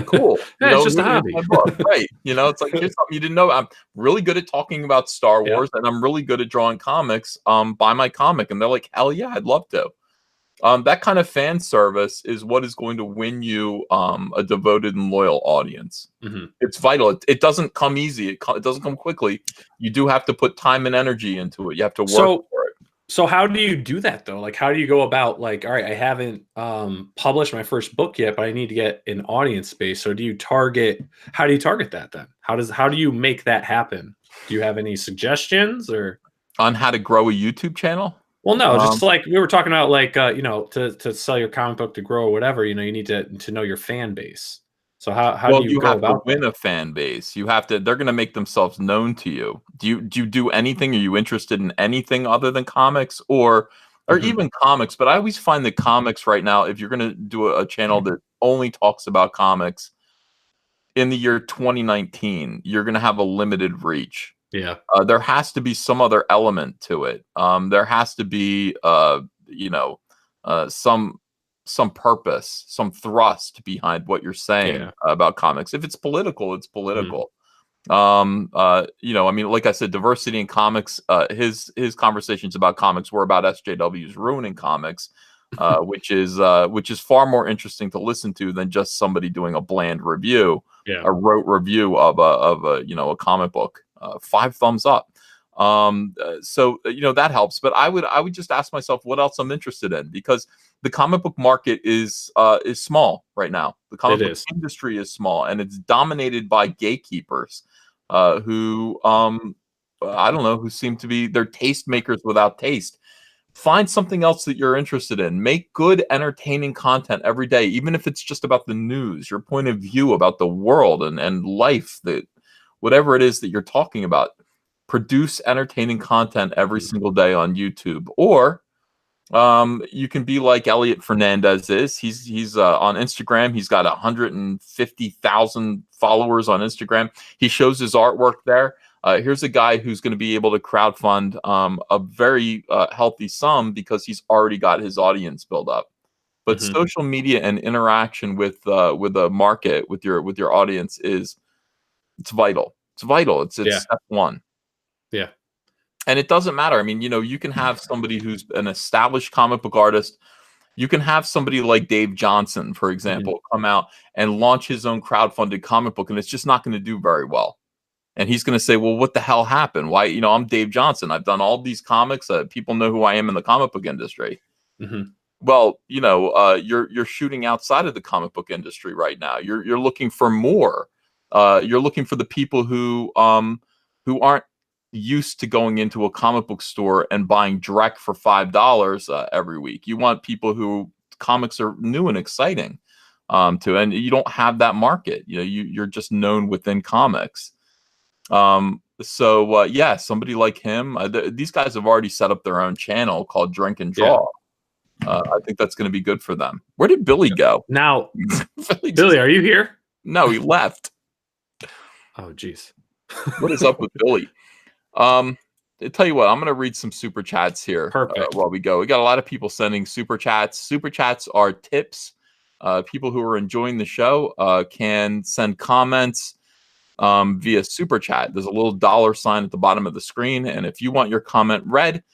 cool. It's just a hobby, right? It's like, here's something you didn't know. I'm really good at talking about Star Wars, and I'm really good at drawing comics. Buy my comic, and they're like, "Hell yeah, I'd love to." That kind of fan service is what is going to win you a devoted and loyal audience. It's vital. It doesn't come easy. It doesn't come quickly. You do have to put time and energy into it. You have to work for it. So how do you do that though? Like, how do you go about, like, all right, I haven't published my first book yet, but I need to get an audience space. So how do you target that then? How do you make that happen? Do you have any suggestions or on how to grow a YouTube channel? Well, no, just like we were talking about, like, to sell your comic book, to grow or whatever, you need to know your fan base. So how do you go about win a fan base? You have to. They're going to make themselves known to you. Do you do anything? Are you interested in anything other than comics or even comics? But I always find that comics right now, if you're going to do a channel that only talks about comics, in the year 2019, you're going to have a limited reach. Yeah. There has to be some other element to it. There has to be some purpose, some thrust behind what you're saying about comics. If it's political, it's political. I mean, like I said, diversity in comics, his conversations about comics were about SJWs ruining comics, which is far more interesting to listen to than just somebody doing a bland review, a rote review of a comic book. 5 thumbs up. So that helps. But I would just ask myself what else I'm interested in, because the comic book market is small right now. The comic book industry is small, and it's dominated by gatekeepers who I don't know, who seem to be, they're tastemakers without taste. Find something else that you're interested in. Make good, entertaining content every day, even if it's just about the news, your point of view about the world and life, that whatever it is that you're talking about. Produce entertaining content every single day on YouTube, or you can be like Elliot Fernandez is. He's on Instagram. He's got 150,000 followers on Instagram. He shows his artwork there. Here's a guy who's going to be able to crowdfund a very healthy sum because he's already got his audience built up. But social media and interaction with a market, with your audience, it's vital. It's vital. It's step one. Yeah. And it doesn't matter. I mean, you can have somebody who's an established comic book artist. You can have somebody like Dave Johnson, for example, come out and launch his own crowdfunded comic book, and it's just not going to do very well. And he's going to say, well, what the hell happened? Why, I'm Dave Johnson. I've done all these comics. People know who I am in the comic book industry. Well, you're shooting outside of the comic book industry right now. You're looking for more. You're looking for the people who aren't used to going into a comic book store and buying direct for $5 every week. You want people who comics are new and exciting. and you don't have that market. You're just known within comics. So yeah, somebody like him, these guys have already set up their own channel called Drink and Draw. I think that's going to be good for them. Where did Billy go? Now, Billy, are you here? No, he left. Oh, geez. What is up with Billy? I'll tell you what, I'm going to read some super chats here. Perfect. While we go. We got a lot of people sending super chats. Super chats are tips. People who are enjoying the show can send comments via super chat. There's a little $sign at the bottom of the screen, and if you want your comment read,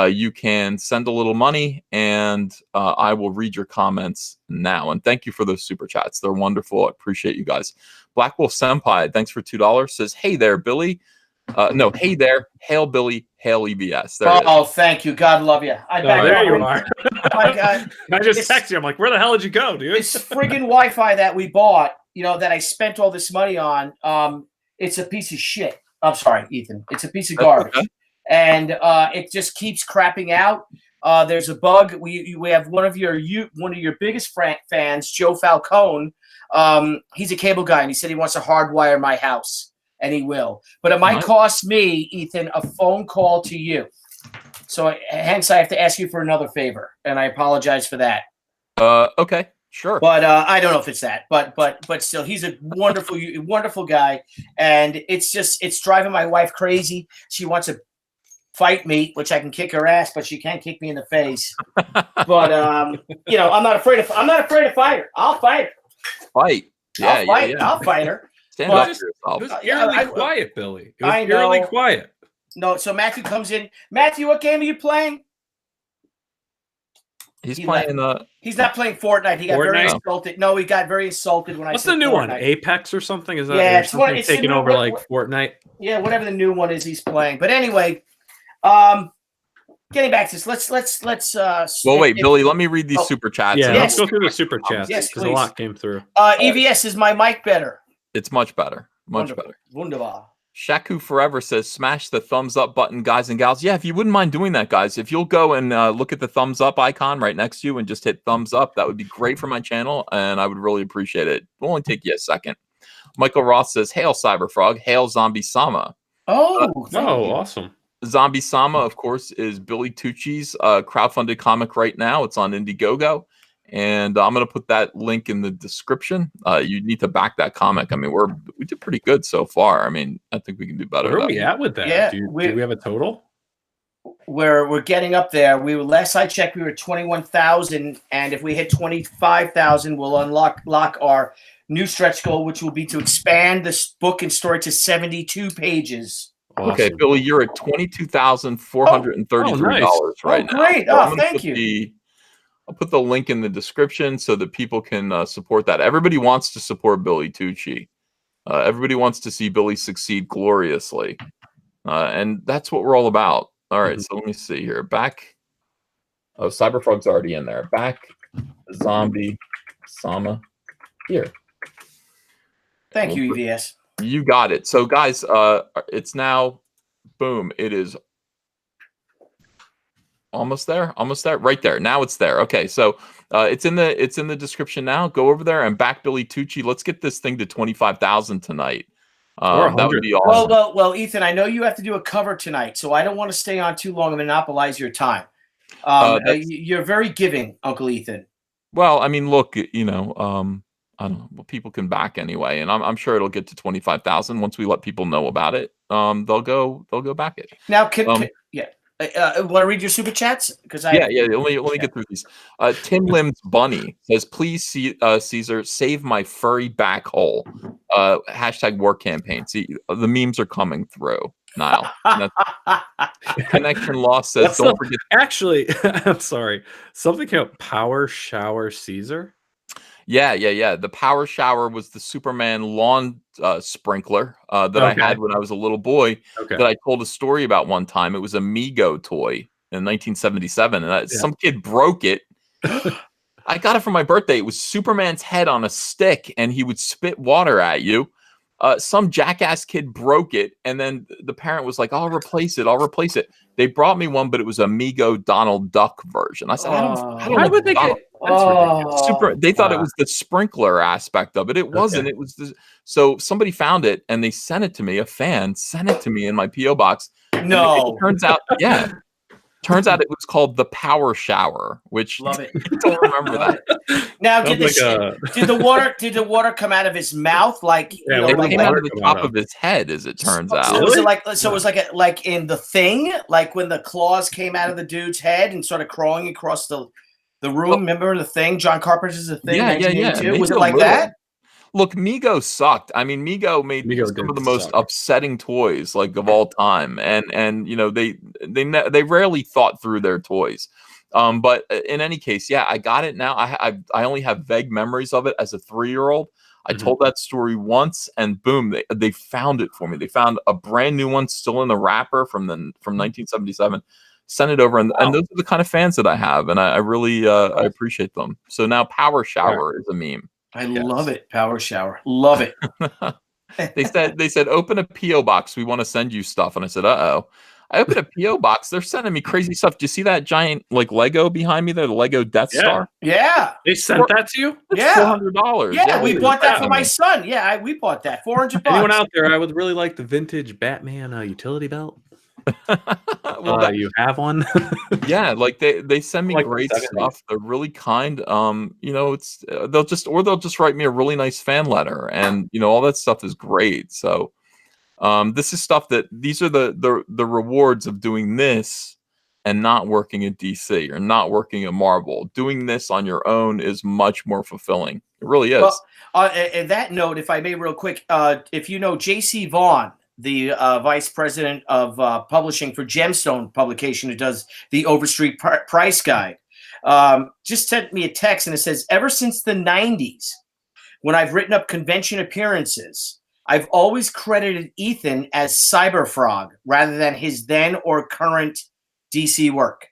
you can send a little money, and I will read your comments now. And thank you for those super chats; they're wonderful. I appreciate you guys. Black Wolf Senpai, thanks for $2. Says, "Hey there, Billy." No, hey there, hail Billy, hail EBS. There thank you. God love you. There you are. My God. I just texted you. I'm like, where the hell did you go, dude? This friggin' Wi-Fi that we bought, that I spent all this money on, it's a piece of shit. I'm sorry, Ethan. It's a piece of garbage. Okay. And it just keeps crapping out. There's a bug. We have one of your biggest fans, Joe Falcone. He's a cable guy, and he said he wants to hardwire my house. And he will. But it might cost me, Ethan, a phone call to you. So hence I have to ask you for another favor. And I apologize for that. Okay, sure. But I don't know if it's that. But still, he's a wonderful guy. And it's driving my wife crazy. She wants to fight me, which I can kick her ass, but she can't kick me in the face. But I'm not afraid of fight her. I'll fight her. Fight. Yeah, I'll fight her. Stand up for yourself. It was eerily quiet, Billy. It was I know. eerily quiet. No, so Matthew comes in. Matthew, what game are you playing? He's playing. He's not playing Fortnite. He got very insulted. No, he got very insulted when I said What's the new Fortnite. one? Apex or something? Is that it's taking over like Fortnite? Yeah, whatever the new one is, he's playing. But anyway, getting back to this, let's. Well, wait, Billy. Let me read these super chats. Yeah, let's go through the super chats because a lot came through. EVS, is my mic better? It's much better. Much better. Wunderbar. Shaku Forever says, smash the thumbs up button, guys and gals. Yeah, if you wouldn't mind doing that, guys. If you'll go and look at the thumbs up icon right next to you and just hit thumbs up, that would be great for my channel, and I would really appreciate it. It'll only take you a second. Michael Ross says, hail Cyberfrog, hail Zombie Sama. Awesome. Zombie Sama, of course, is Billy Tucci's crowdfunded comic right now. It's on Indiegogo. And I'm going to put that link in the description. You need to back that comic. I mean, we did pretty good so far. I mean, I think we can do better. Where are we at with that? Yeah, do we have a total? We're getting up there. Last I checked, we were 21,000, and if we hit 25,000, we'll unlock our new stretch goal, which will be to expand this book and story to 72 pages. Awesome. Okay, Billy, you're at $22,433 right now. Great! So thank you. I'll put the link in the description so that people can support that. Everybody wants to support Billy Tucci. Everybody wants to see Billy succeed gloriously. And that's what we're all about. All right, so let me see here. Back. Oh, Cyberfrog's already in there. Back. Zombie. Sama. Here. Thank you, EVS. You got it. So, guys, it's now, boom, it is almost there, right there. Now it's there. Okay, so it's in the description now. Go over there and back Billy Tucci. Let's get this thing to 25,000 tonight. That would be awesome. Well, Ethan, I know you have to do a cover tonight, so I don't want to stay on too long and monopolize your time. You're very giving, Uncle Ethan. Well, I mean, look, I don't know. Well, people can back anyway, and I'm sure it'll get to 25,000 once we let people know about it. They'll go back it. Now, want to read your super chats? Only get through these. Tim Lim's Bunny says, "Please, Caesar, save my furry back hole." Hashtag work campaign. See, the memes are coming through. Niall. Connection Lost says, "Don't forget." Actually, I'm sorry. Something about Power Shower Caesar. Yeah. The Power Shower was the Superman lawn sprinkler that I had when I was a little boy that I told a story about one time. It was a Mego toy in 1977, and some kid broke it. I got it for my birthday. It was Superman's head on a stick, and he would spit water at you. some jackass kid broke it, and then the parent was like, I'll replace it. They brought me one, but it was a Mego Donald Duck version. I said, I don't Why like would they Donald. get? That's ridiculous. They thought it was the sprinkler aspect of it. It wasn't. It was so somebody found it and they sent it to me. A fan sent it to me in my PO box. No, it turns out, it was called the Power Shower, which love it. I don't remember that. Now, did the water come out of his mouth like? It came out of the top of his head, as it turns out. So was it like? So it was like in The Thing, like when the claws came out of the dude's head and started crawling across the room. Remember The Thing? John Carpenter's The Thing. Yeah. Was it like that? Look, Mego sucked. I mean, Mego made some of the most upsetting toys like of all time, and they rarely thought through their toys. But in any case, I got it now. I only have vague memories of it as a 3-year-old. I told that story once, and boom, they found it for me. They found a brand new one still in the wrapper from 1977. Sent it over, and those are the kind of fans that I have, and I really I appreciate them. So now Power Shower is a meme. I love it. Power Shower. Love it. They said, open a P.O. box. We want to send you stuff. And I said, uh-oh. I opened a P.O. box. They're sending me crazy stuff. Do you see that giant like Lego behind me there? The Lego Death Star? Yeah. They sent that to you? It's $400. Yeah, we bought that for my son. Yeah, we bought that. $400. Anyone out there, I would really like the vintage Batman utility belt. You have one? Yeah, like they send me like great stuff. They're really kind. It's they'll just write me a really nice fan letter, and all that stuff is great. So this is stuff these are the rewards of doing this and not working at DC or not working at Marvel. Doing this on your own is much more fulfilling. It really is. Well, on that note, if I may real quick, if you know JC Vaughn, the vice president of publishing for Gemstone Publication, who does the Overstreet Price Guide, just sent me a text, and it says, ever since the 90s, when I've written up convention appearances, I've always credited Ethan as Cyberfrog rather than his then or current DC work.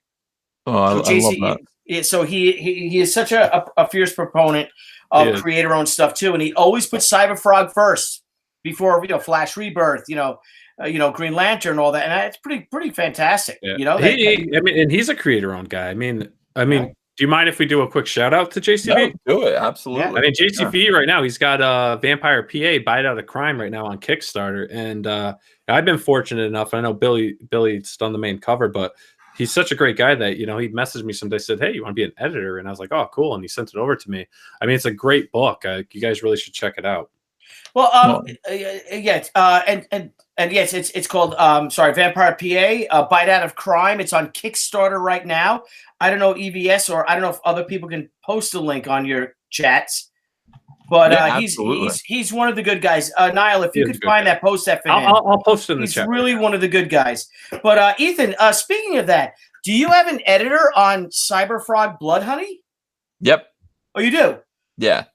Oh, I love that. So he is such a fierce proponent of creator-owned stuff too, and he always puts Cyberfrog first before Flash Rebirth, Green Lantern, all that, and it's pretty fantastic. Yeah. And he's a creator-owned guy. I mean, do you mind if we do a quick shout out to JCV? No, do it, absolutely. Yeah. I mean, JCV right now, he's got Vampire PA Bite Out of Crime right now on Kickstarter, and I've been fortunate enough. I know Billy's done the main cover, but he's such a great guy that he messaged me someday, said, "Hey, you want to be an editor?" And I was like, "Oh, cool!" And he sent it over to me. I mean, it's a great book. You guys really should check it out. Well, yes, and yes, it's called Vampire PA Bite Out of Crime. It's on Kickstarter right now. I don't know EVS, or I don't know if other people can post a link on your chats, but he's one of the good guys. Niall, if you could find that, post that for him. I'll post it in the chat. He's really one of the good guys. But Ethan, speaking of that, do you have an editor on Cyberfrog Blood Honey? Yep. Oh, you do? Yeah.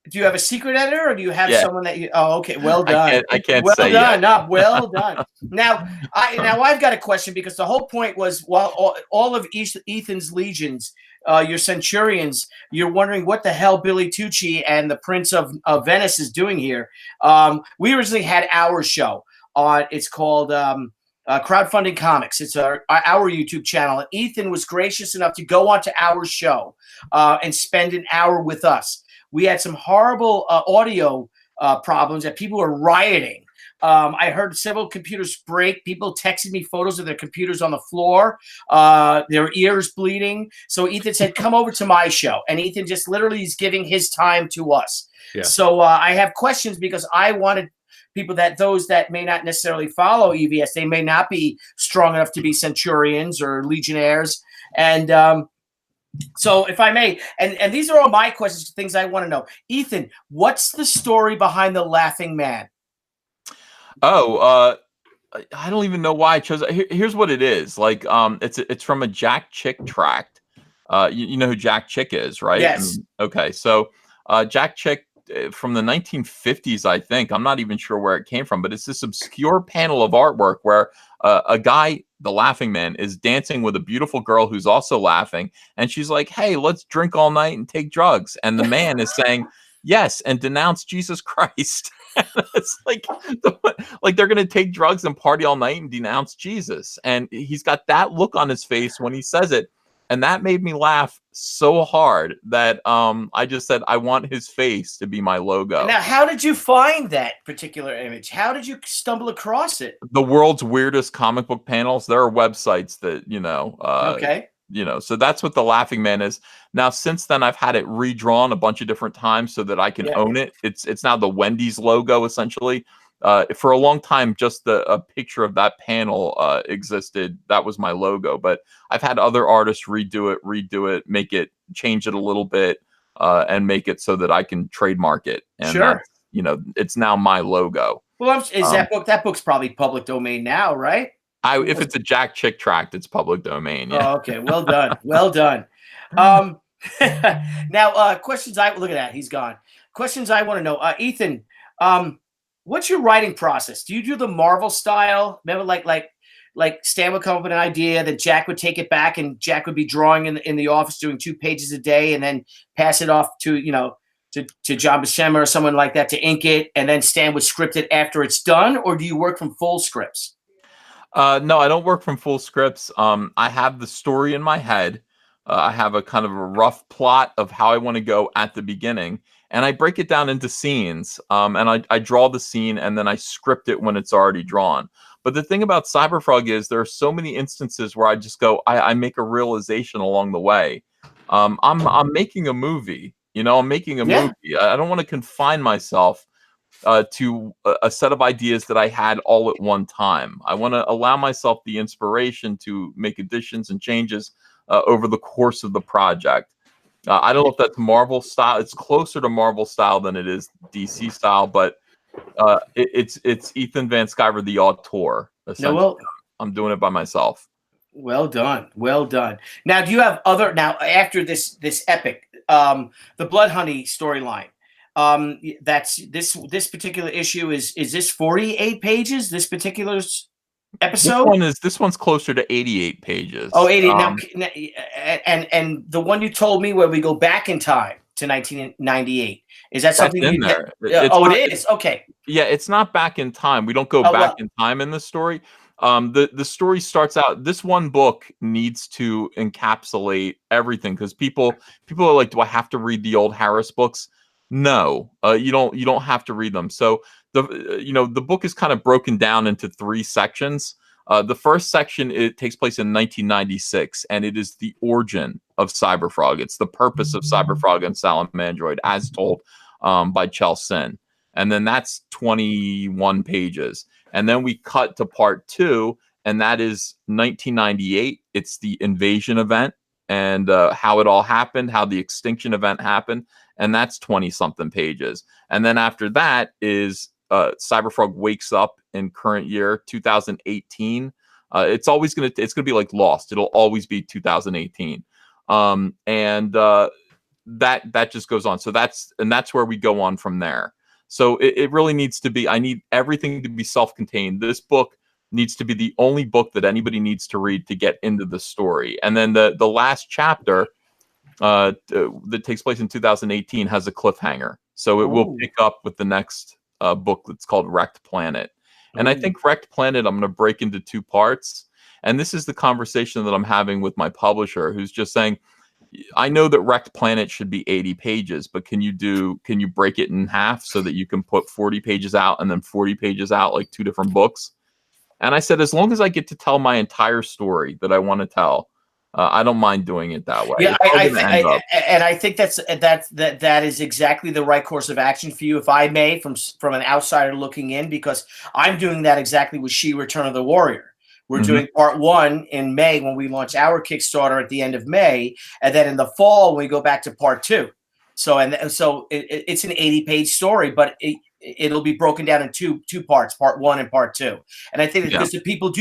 Do you have a secret editor, or do you have someone that you? Oh, okay. Well done. I can't well say done. yet. No, well done. Now I've got a question, because the whole point was, while all of Ethan's legions, your Centurions, you're wondering what the hell Billy Tucci and the Prince of Venice is doing here. We originally had our show on. It's called Crowdfunding Comics. It's our YouTube channel. And Ethan was gracious enough to go onto our show and spend an hour with us. We had some horrible audio problems that people were rioting. I heard several computers break. People texted me photos of their computers on the floor, their ears bleeding. So Ethan said, come over to my show. And Ethan just literally is giving his time to us. Yeah. So I have questions, because I wanted people those that may not necessarily follow EVS, they may not be strong enough to be Centurions or Legionnaires. And so if I may, and these are all my questions, things I want to know. Ethan, what's the story behind the Laughing Man? Oh, I don't even know why I chose it. Here's what it is. Like, it's from a Jack Chick tract. You know who Jack Chick is, right? Yes. Okay. So, Jack Chick from the 1950s, I think. I'm not even sure where it came from, but it's this obscure panel of artwork where a guy, the Laughing Man, is dancing with a beautiful girl who's also laughing, and she's like, "Hey, let's drink all night and take drugs." And the man is saying, "Yes," and denounce Jesus Christ. It's like they're gonna take drugs and party all night and denounce Jesus, and he's got that look on his face when he says it, and that made me laugh so hard that I just said I want his face to be my logo. Now, how did you find that particular image? How did you stumble across it? The world's weirdest comic book panels. There are websites that Okay. so that's what the Laughing Man is. Now, since then, I've had it redrawn a bunch of different times so that I can own it. It's now the Wendy's logo, essentially. For a long time, just a picture of that panel existed. That was my logo. But I've had other artists redo it, change it a little bit, and make it so that I can trademark it. And sure. It's now my logo. Well, that book's probably public domain now, right? If it's a Jack Chick tract, it's public domain. Yeah. Oh, okay. Well done. Well done. Now, questions. Look at that. He's gone. Questions I want to know. Ethan, what's your writing process? Do you do the Marvel style? Remember, like Stan would come up with an idea, then Jack would take it back, and Jack would be drawing in the office, doing 2 pages a day, and then pass it off to John Buscema or someone like that to ink it, and then Stan would script it after it's done? Or do you work from full scripts? No, I don't work from full scripts. I have the story in my head. I have a kind of a rough plot of how I want to go at the beginning, and I break it down into scenes. And I draw the scene, and then I script it when it's already drawn. But the thing about Cyberfrog is there are so many instances where I just go, I make a realization along the way. I'm making a movie. I'm making a movie. I don't want to confine myself to a set of ideas that I had all at one time. I want to allow myself the inspiration to make additions and changes over the course of the project. I don't know if that's Marvel style. It's closer to Marvel style than it is DC style, but it's Ethan Van Sciver, the auteur. No, I'm doing it by myself. Well done. Well done. Now, do you have after this epic, the Blood Honey storyline? That's this particular issue is this 48 pages? This particular episode? This one's closer to 88 pages. Oh, 88. Now, and the one you told me where we go back in time to 1998, is that something in there? It is. Okay. Yeah, it's not back in time. We don't go back in time in the story. The story starts out. This one book needs to encapsulate everything because people are like, do I have to read the old Harris books? No, you don't have to read them. So the book is kind of broken down into 3 sections. The first section, it takes place in 1996, and it is the origin of Cyberfrog. It's the purpose of Cyberfrog and Salamandroid as told by Chell Sin. And then that's 21 pages. And then we cut to part 2, and that is 1998. It's the invasion event and how it all happened, how the extinction event happened. And that's 20-something pages. And then after that is Cyberfrog wakes up in current year 2018. It's going to be like Lost. It'll always be 2018. That just goes on. So that's where we go on from there. So it really needs to be, I need everything to be self-contained. This book needs to be the only book that anybody needs to read to get into the story. And then the last chapter that takes place in 2018 has a cliffhanger. So it will pick up with the next book that's called Wrecked Planet. And I think Wrecked Planet, I'm going to break into 2 parts. And this is the conversation that I'm having with my publisher, who's just saying, I know that Wrecked Planet should be 80 pages, but can you break it in half so that you can put 40 pages out and then 40 pages out, like 2 different books? And I said, as long as I get to tell my entire story that I want to tell, I don't mind doing it that way. Yeah, I think that is exactly the right course of action for you, if I may, from an outsider looking in, because I'm doing that exactly with She Return of the Warrior. We're doing part 1 in May when we launch our Kickstarter at the end of May, and then in the fall we go back to part 2. So it's an 80-page story, but it'll be broken down in two parts, part 1 and part 2. And I think that because the people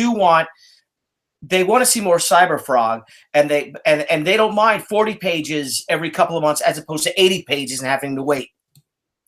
they want to see more Cyberfrog, and they don't mind 40 pages every couple of months as opposed to 80 pages and having to wait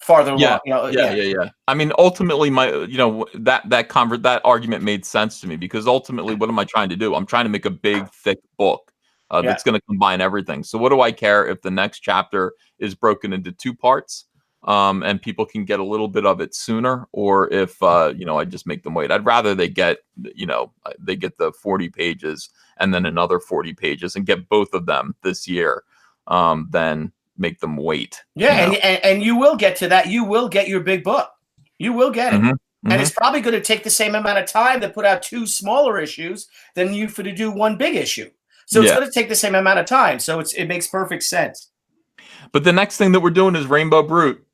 farther along. Yeah. I mean, ultimately, that argument made sense to me, because ultimately, what am I trying to do? I'm trying to make a big, thick book that's going to combine everything. So what do I care if the next chapter is broken into 2 parts? and people can get a little bit of it sooner, or if I just make them wait. I'd rather they get the 40 pages and then another 40 pages and get both of them this year, than make them wait. Yeah, and you will get to that. You will get your big book. You will get it. And it's probably going to take the same amount of time to put out 2 smaller issues than you for to do 1 big issue. So it's going to take the same amount of time. So it makes perfect sense. But the next thing that we're doing is Rainbow Brute.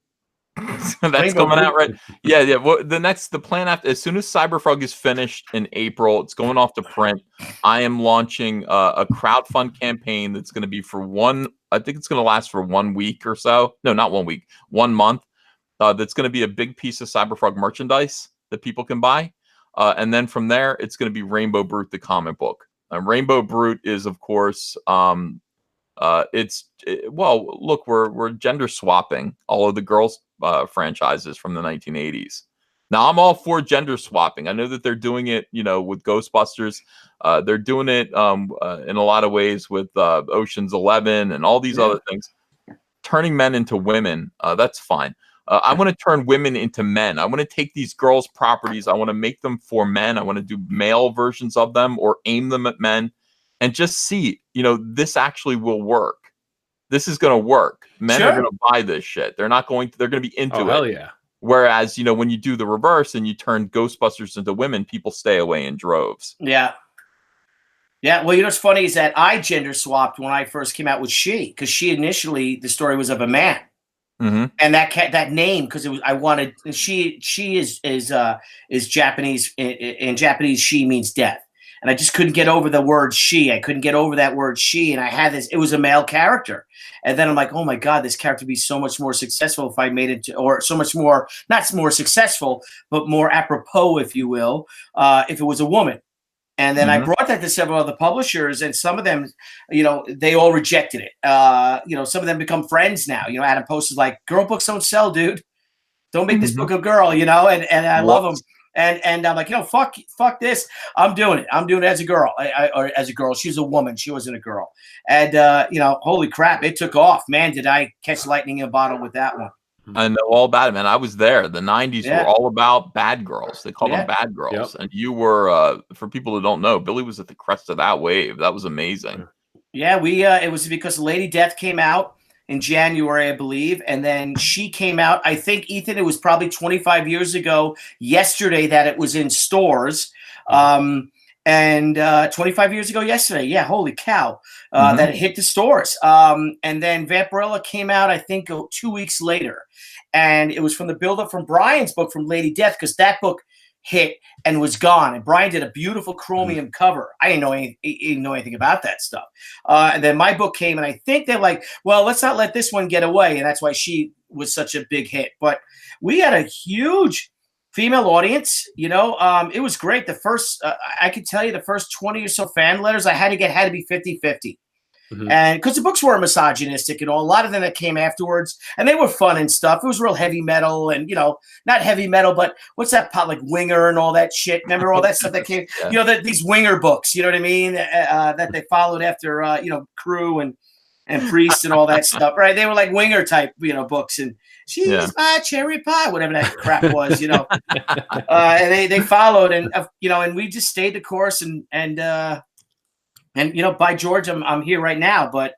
That's Rainbow coming out, Brute. right? Yeah. Well, the plan after, as soon as Cyberfrog is finished in April, it's going off to print. I am launching a crowdfund campaign that's going to be for I think it's going to last for 1 week or so. No, not 1 week, 1 month. That's going to be a big piece of Cyberfrog merchandise that people can buy. And then from there, it's going to be Rainbow Brute, the comic book. Rainbow Brute is, of course, look, we're gender swapping all of the girls franchises from the 1980s. Now, I'm all for gender swapping. I know that they're doing it, with Ghostbusters. They're doing it in a lot of ways with Ocean's 11 and all these other things. Turning men into women, that's fine. I want to turn women into men. I want to take these girls' properties. I want to make them for men. I want to do male versions of them or aim them at men and just see, this actually will work. This is going to work. Men are going to buy this shit. They're going to be into it. Hell yeah. Whereas, when you do the reverse and you turn Ghostbusters into women, people stay away in droves. Yeah. Yeah. Well, what's funny is that I gender swapped when I first came out with she, because she initially, the story was of a man. And that name, because she is Japanese. In Japanese, she means death. And I just couldn't get over the word she. I couldn't get over that word she. And I had this, it was a male character. And then I'm like, oh my God, this character would be so much more successful if I made it or so much more, not more successful, but more apropos, if you will, if it was a woman. And then I brought that to several other publishers, and some of them, they all rejected it. Some of them become friends now. Adam Post is like, girl books don't sell, dude. Don't make this book a girl, and I love them. And I'm like, fuck this. I'm doing it. I'm doing it as a girl, or as a girl. She's a woman. She wasn't a girl. And, holy crap, it took off. Man, did I catch lightning in a bottle with that one. I know all about it, man. I was there. The 90s were all about bad girls. They called them bad girls. Yep. And you were, for people who don't know, Billy was at the crest of that wave. That was amazing. Yeah, it was because Lady Death came out in January, I believe. And then she came out, I think, Ethan, it was probably 25 years ago yesterday that it was in stores. And 25 years ago yesterday. Yeah, holy cow. That it hit the stores. And then Vampirella came out, I think, 2 weeks later. And it was from the build-up from Brian's book from Lady Death, because that book hit and was gone. And Brian did a beautiful chromium cover. I didn't know anything about that stuff. And then my book came, and I think they're like, well, let's not let this one get away. And that's why she was such a big hit. But we had a huge female audience, it was great. The first, I could tell you the first 20 or so fan letters I had to be 50-50. And because the books were misogynistic and all, a lot of them that came afterwards, and they were fun and stuff. It was real heavy metal and, not heavy metal, but what's that pot, like Winger and all that shit. Remember all that stuff that came, these Winger books, you know what I mean? That they followed after, Crew and Priest and all that stuff, right? They were like Winger type, books, and she's my cherry pie, whatever that crap was, and they followed, and and we just stayed the course, and by George, I'm here right now. But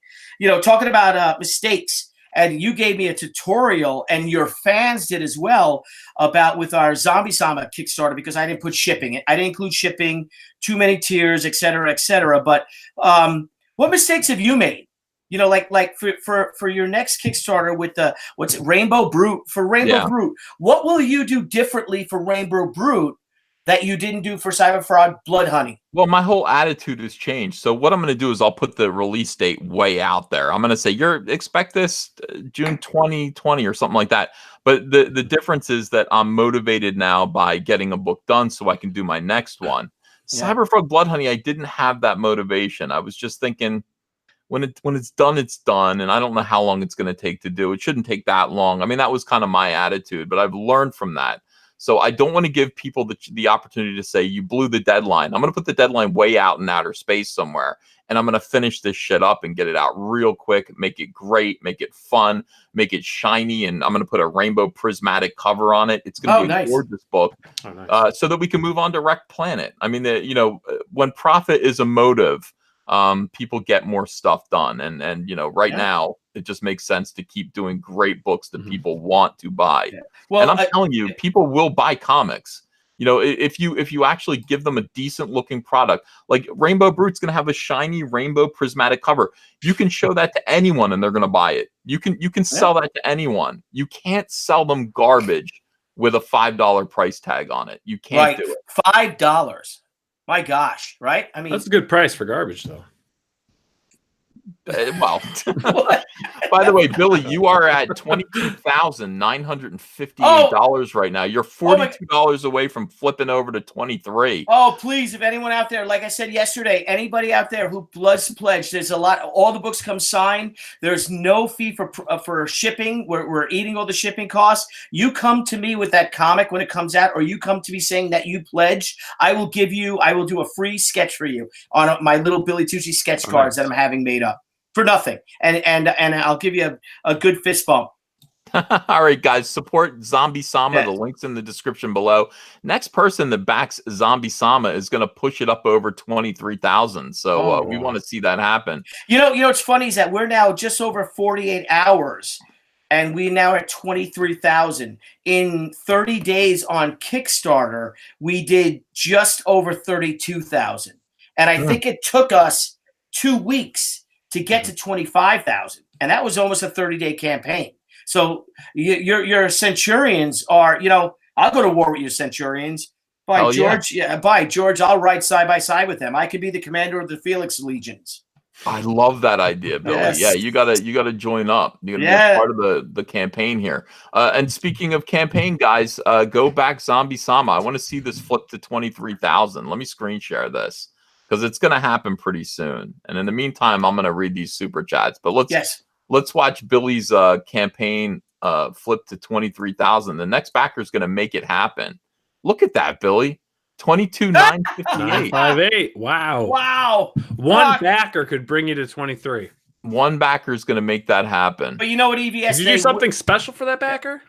talking about mistakes, and you gave me a tutorial, and your fans did as well, about with our Zombie Sama Kickstarter, because I didn't put shipping. I didn't include shipping, too many tiers, et cetera, et cetera. But what mistakes have you made? Like for your next Kickstarter with Rainbow Brute, for Rainbow Brute, what will you do differently for Rainbow Brute that you didn't do for Cyberfrog Blood Honey? Well, my whole attitude has changed. So what I'm going to do is I'll put the release date way out there. I'm going to say, expect this June 2020 or something like that. But the difference is that I'm motivated now by getting a book done so I can do my next one. Yeah. Cyberfrog Blood Honey, I didn't have that motivation. I was just thinking, when it's done, it's done. And I don't know how long it's going to take to do. It shouldn't take that long. I mean, that was kind of my attitude, but I've learned from that. So I don't want to give people the opportunity to say you blew the deadline. I'm going to put the deadline way out in outer space somewhere, and I'm going to finish this shit up and get it out real quick, make it great, make it fun, make it shiny, and I'm going to put a rainbow prismatic cover on it. It's going to be a gorgeous book, so that we can move on to Wreck Planet. I mean, when profit is a motive, people get more stuff done, and right now it just makes sense to keep doing great books that people want to buy. Well, and I'm telling you, people will buy comics. If you actually give them a decent looking product, like Rainbow Brute's going to have a shiny rainbow prismatic cover. You can show that to anyone and they're going to buy it. You can sell that to anyone. You can't sell them garbage with a $5 price tag on it. You can't do it. $5. My gosh, right? I mean, that's a good price for garbage, though. Well, by the way, Billy, you are at $22,958 right now. You're $42 away from flipping over to 23. Oh, please! If anyone out there, like I said yesterday, anybody out there who pledged, there's a lot. All the books come signed. There's no fee for shipping. We're eating all the shipping costs. You come to me with that comic when it comes out, or you come to me saying that you pledged. I will do a free sketch for you on my little Billy Tucci sketch cards that I'm having made up. For nothing, and I'll give you a good fist bump. All right, guys, support Zombie Sama. The link's in the description below. Next person that backs Zombie Sama is going to push it up over 23,000. So we want to see that happen. What's funny is that we're now just over 48 hours, and we now are at 23,000. In 30 days on Kickstarter, we did just over 32,000, and I think it took us 2 weeks to get to 25,000, and that was almost a 30-day campaign. So your Centurions are, I'll go to war with your Centurions. By George, by George, I'll ride side by side with them. I could be the commander of the Felix Legions. I love that idea, Billy. Yes. Yeah, you gotta join up. You gotta be part of the campaign here. And speaking of campaign, guys, go back Zombie Sama. I want to see this flip to 23,000. Let me screen share this, because it's going to happen pretty soon. And in the meantime, I'm going to read these super chats. But let's watch Billy's campaign flip to 23,000. The next backer is going to make it happen. Look at that, Billy. 22,958. Wow. One backer could bring you to 23. One backer is going to make that happen. But you know what, EVS? Did you do something special for that backer?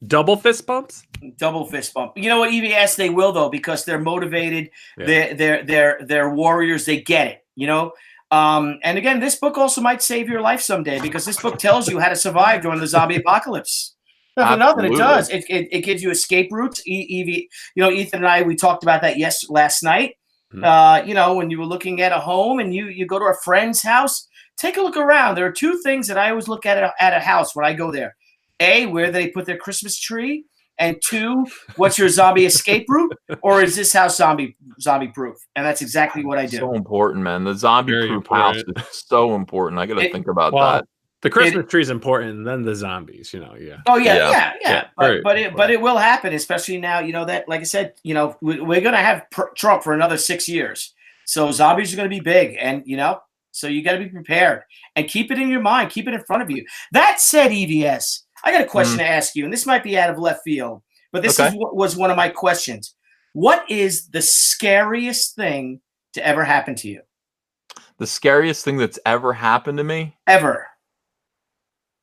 Double fist bumps? Double fist bump. You know what, EVS? They will, though, because they're motivated. They're warriors. They get it. And again, this book also might save your life someday, because this book tells you how to survive during the zombie apocalypse. Nothing. It does. It gives you escape routes. Ethan and I, we talked about that last night. When you were looking at a home and you go to a friend's house, take a look around. There are two things that I always look at a house when I go there. A, where they put their Christmas tree, and two, what's your zombie escape route, or is this house zombie proof? And that's exactly what I do. So important, man. The zombie proof house is so important. I got to think about that. The Christmas tree is important, and then the zombies. Oh yeah. But it will happen, especially now. That, like I said, we're gonna have Trump for another 6 years, so zombies are gonna be big, and so you got to be prepared and keep it in your mind, keep it in front of you. That said, EVS, I got a question to ask you, and this might be out of left field, but this was one of my questions. What is the scariest thing to ever happen to you? The scariest thing that's ever happened to me? Ever.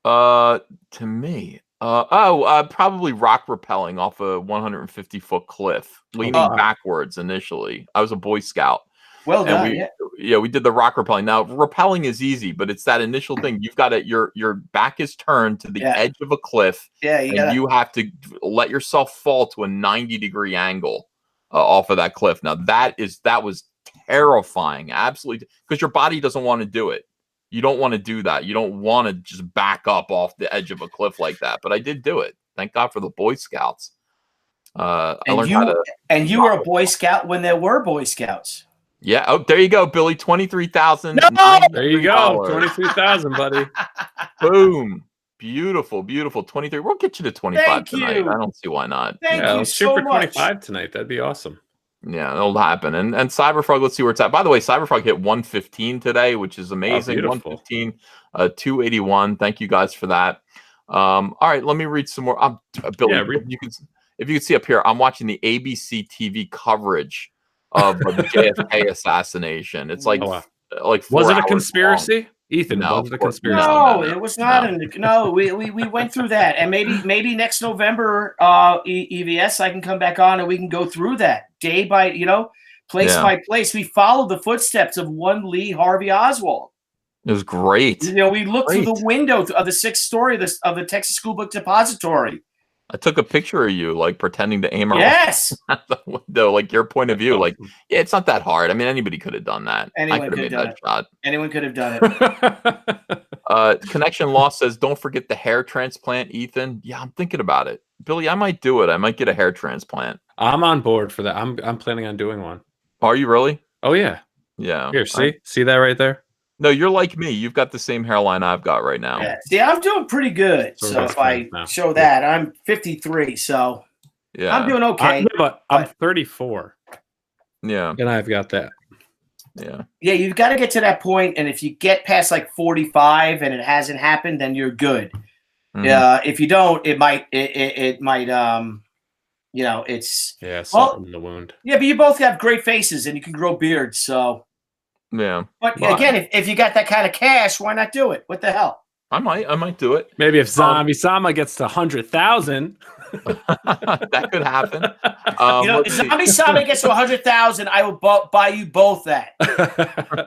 To me. Probably rock rappelling off a 150-foot cliff, leaning backwards initially. I was a Boy Scout. Well done. We did the rock rappelling. Now, rappelling is easy, but it's that initial thing. You've got to your back is turned to the edge of a cliff, you have to let yourself fall to a 90-degree angle off of that cliff. Now, that was terrifying, absolutely, because your body doesn't want to do it. You don't want to do that. You don't want to just back up off the edge of a cliff like that. But I did do it. Thank God for the Boy Scouts. I learned how to. And you were a Boy Scout when there were Boy Scouts. Yeah. Oh, there you go, Billy. 23,000. No! There you go. 23,000, buddy. Boom. Beautiful, beautiful. 23. We'll get you to 25 tonight. I don't see why not. Thank you let's so shoot for much. 25 tonight. That'd be awesome. Yeah, it'll happen. And Cyberfrog, let's see where it's at. By the way, Cyberfrog hit 115 today, which is amazing. 115, 281. Thank you guys for that. All right, let me read some more. Billy, if you can see up here, I'm watching the ABC TV coverage of the JFK assassination. It's like, like 4 was it a hours conspiracy? long. Ethan, No, was it a conspiracy? No, it was not. No, we went through that, and maybe next November, EVS, I can come back on and we can go through that day by, place by place. We followed the footsteps of one Lee Harvey Oswald. It was great. We looked through the window of the 6th story of the Texas School Book Depository. I took a picture of you, like pretending to aim at the window, like your point of view. Like, yeah, it's not that hard. I mean, anybody could have done that. Anyone I could have made that shot. Anyone could have done it. Connection Lost says, don't forget the hair transplant, Ethan. Yeah, I'm thinking about it. Billy, I might do it. I might get a hair transplant. I'm on board for that. I'm planning on doing one. Are you really? Oh, yeah. Yeah. Here, see that right there? No, you're like me. You've got the same hairline I've got right now. Yeah. See, I'm doing pretty good. So if I show that, I'm 53. So yeah, I'm doing okay. I'm 34. Yeah. And I've got that. Yeah. Yeah, you've got to get to that point, and if you get past like 45 and it hasn't happened, then you're good. If you don't, it might it's something in the wound. Yeah, but you both have great faces and you can grow beards, so yeah. But again, if you got that kind of cash, why not do it? What the hell? I might do it. Maybe if Zombie Sama gets to 100,000. That could happen. If Zombie Sama gets to 100,000, I will buy you both that.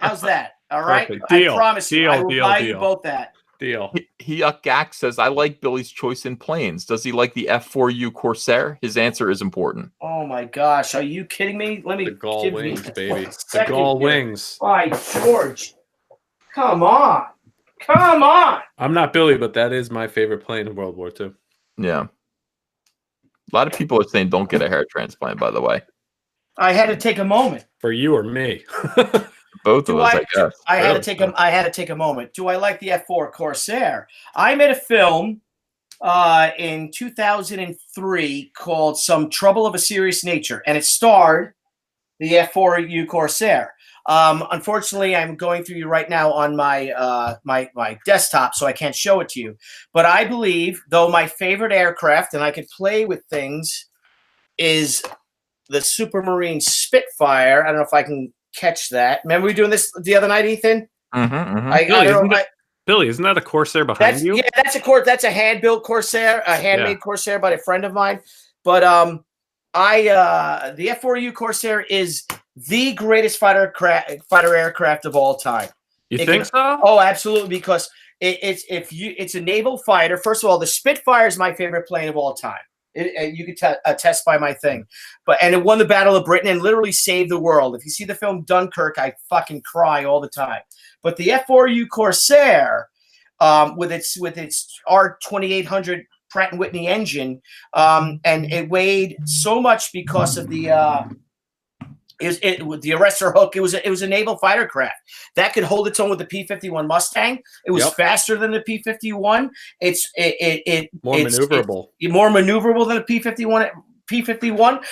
How's that? All right? Deal. I promise you, I will buy you deal. both that. Deal. Gak says, I like Billy's choice in planes. Does he like the F4U Corsair? His answer is important. Oh my gosh, are you kidding me? Let me the Gull Wings, baby. The Gull Wings. By George. Come on. I'm not Billy, but that is my favorite plane in World War II. Yeah. A lot of people are saying don't get a hair transplant, by the way. I had to take a moment. For you or me? Both of us, I guess. I had to take a moment. Do I like the F4 Corsair? I made a film in 2003 called Some Trouble of a Serious Nature, and it starred the F4U Corsair. Unfortunately, I'm going through you right now on my my desktop, so I can't show it to you. But I believe, though my favorite aircraft, and I could play with things, is the Supermarine Spitfire. I don't know if I can catch that. Remember we were doing this the other night, Ethan? Billy, isn't that a Corsair behind you? Yeah, that's a hand-built Corsair, a handmade Corsair by a friend of mine. But the F4U Corsair is the greatest fighter aircraft of all time. You think so? Oh, absolutely, because it's a naval fighter. First of all, the Spitfire is my favorite plane of all time. You could attest by my thing, and it won the Battle of Britain and literally saved the world. If you see the film Dunkirk, I fucking cry all the time. But the F4U Corsair, with its R2800 Pratt & Whitney engine, and it weighed so much because of the with the arrestor hook. It was a naval fighter craft that could hold its own with the P-51 Mustang. It was faster than the P-51. It's maneuverable. More maneuverable than the P-51. P-51,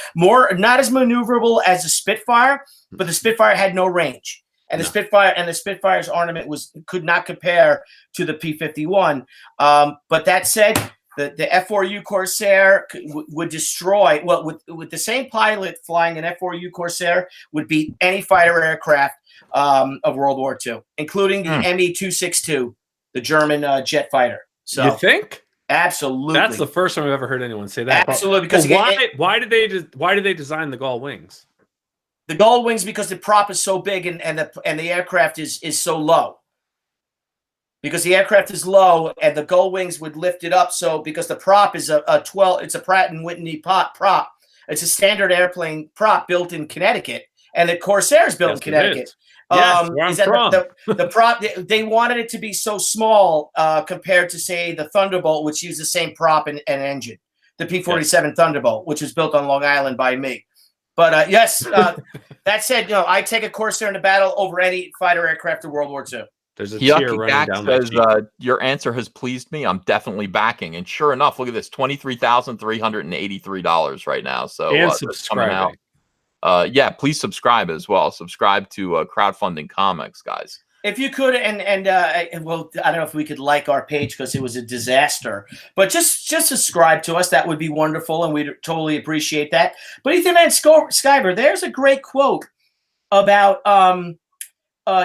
not as maneuverable as the Spitfire, but the Spitfire had no range. And the Spitfire's armament could not compare to the P-51. But that said, the F4U Corsair would destroy. Well, with the same pilot flying an F4U Corsair would beat any fighter aircraft of World War II, including the Me-262, the German jet fighter. So you think? Absolutely. That's the first time I've ever heard anyone say that. Absolutely. Because why did they design the Gull Wings? The Gull Wings, because the prop is so big and the aircraft is so low. Because the aircraft is low and the Gull Wings would lift it up. So because the prop is it's a Pratt & Whitney prop. It's a standard airplane prop built in Connecticut, and the Corsair is built in Connecticut. Yes, where I'm from. The prop, they wanted it to be so small compared to, say, the Thunderbolt, which used the same prop and engine. The P-47 Thunderbolt, which was built on Long Island by me. But that said, I take a Corsair in a battle over any fighter aircraft of World War II. There's a tear running down my cheek. Your answer has pleased me. I'm definitely backing. And sure enough, look at this, $23,383 right now. So and subscribing. Yeah, please subscribe as well. Subscribe to Crowdfunding Comics, guys. If you could, well, I don't know if we could like our page because it was a disaster, but just subscribe to us. That would be wonderful, and we'd totally appreciate that. But Ethan Van Sciver, there's a great quote about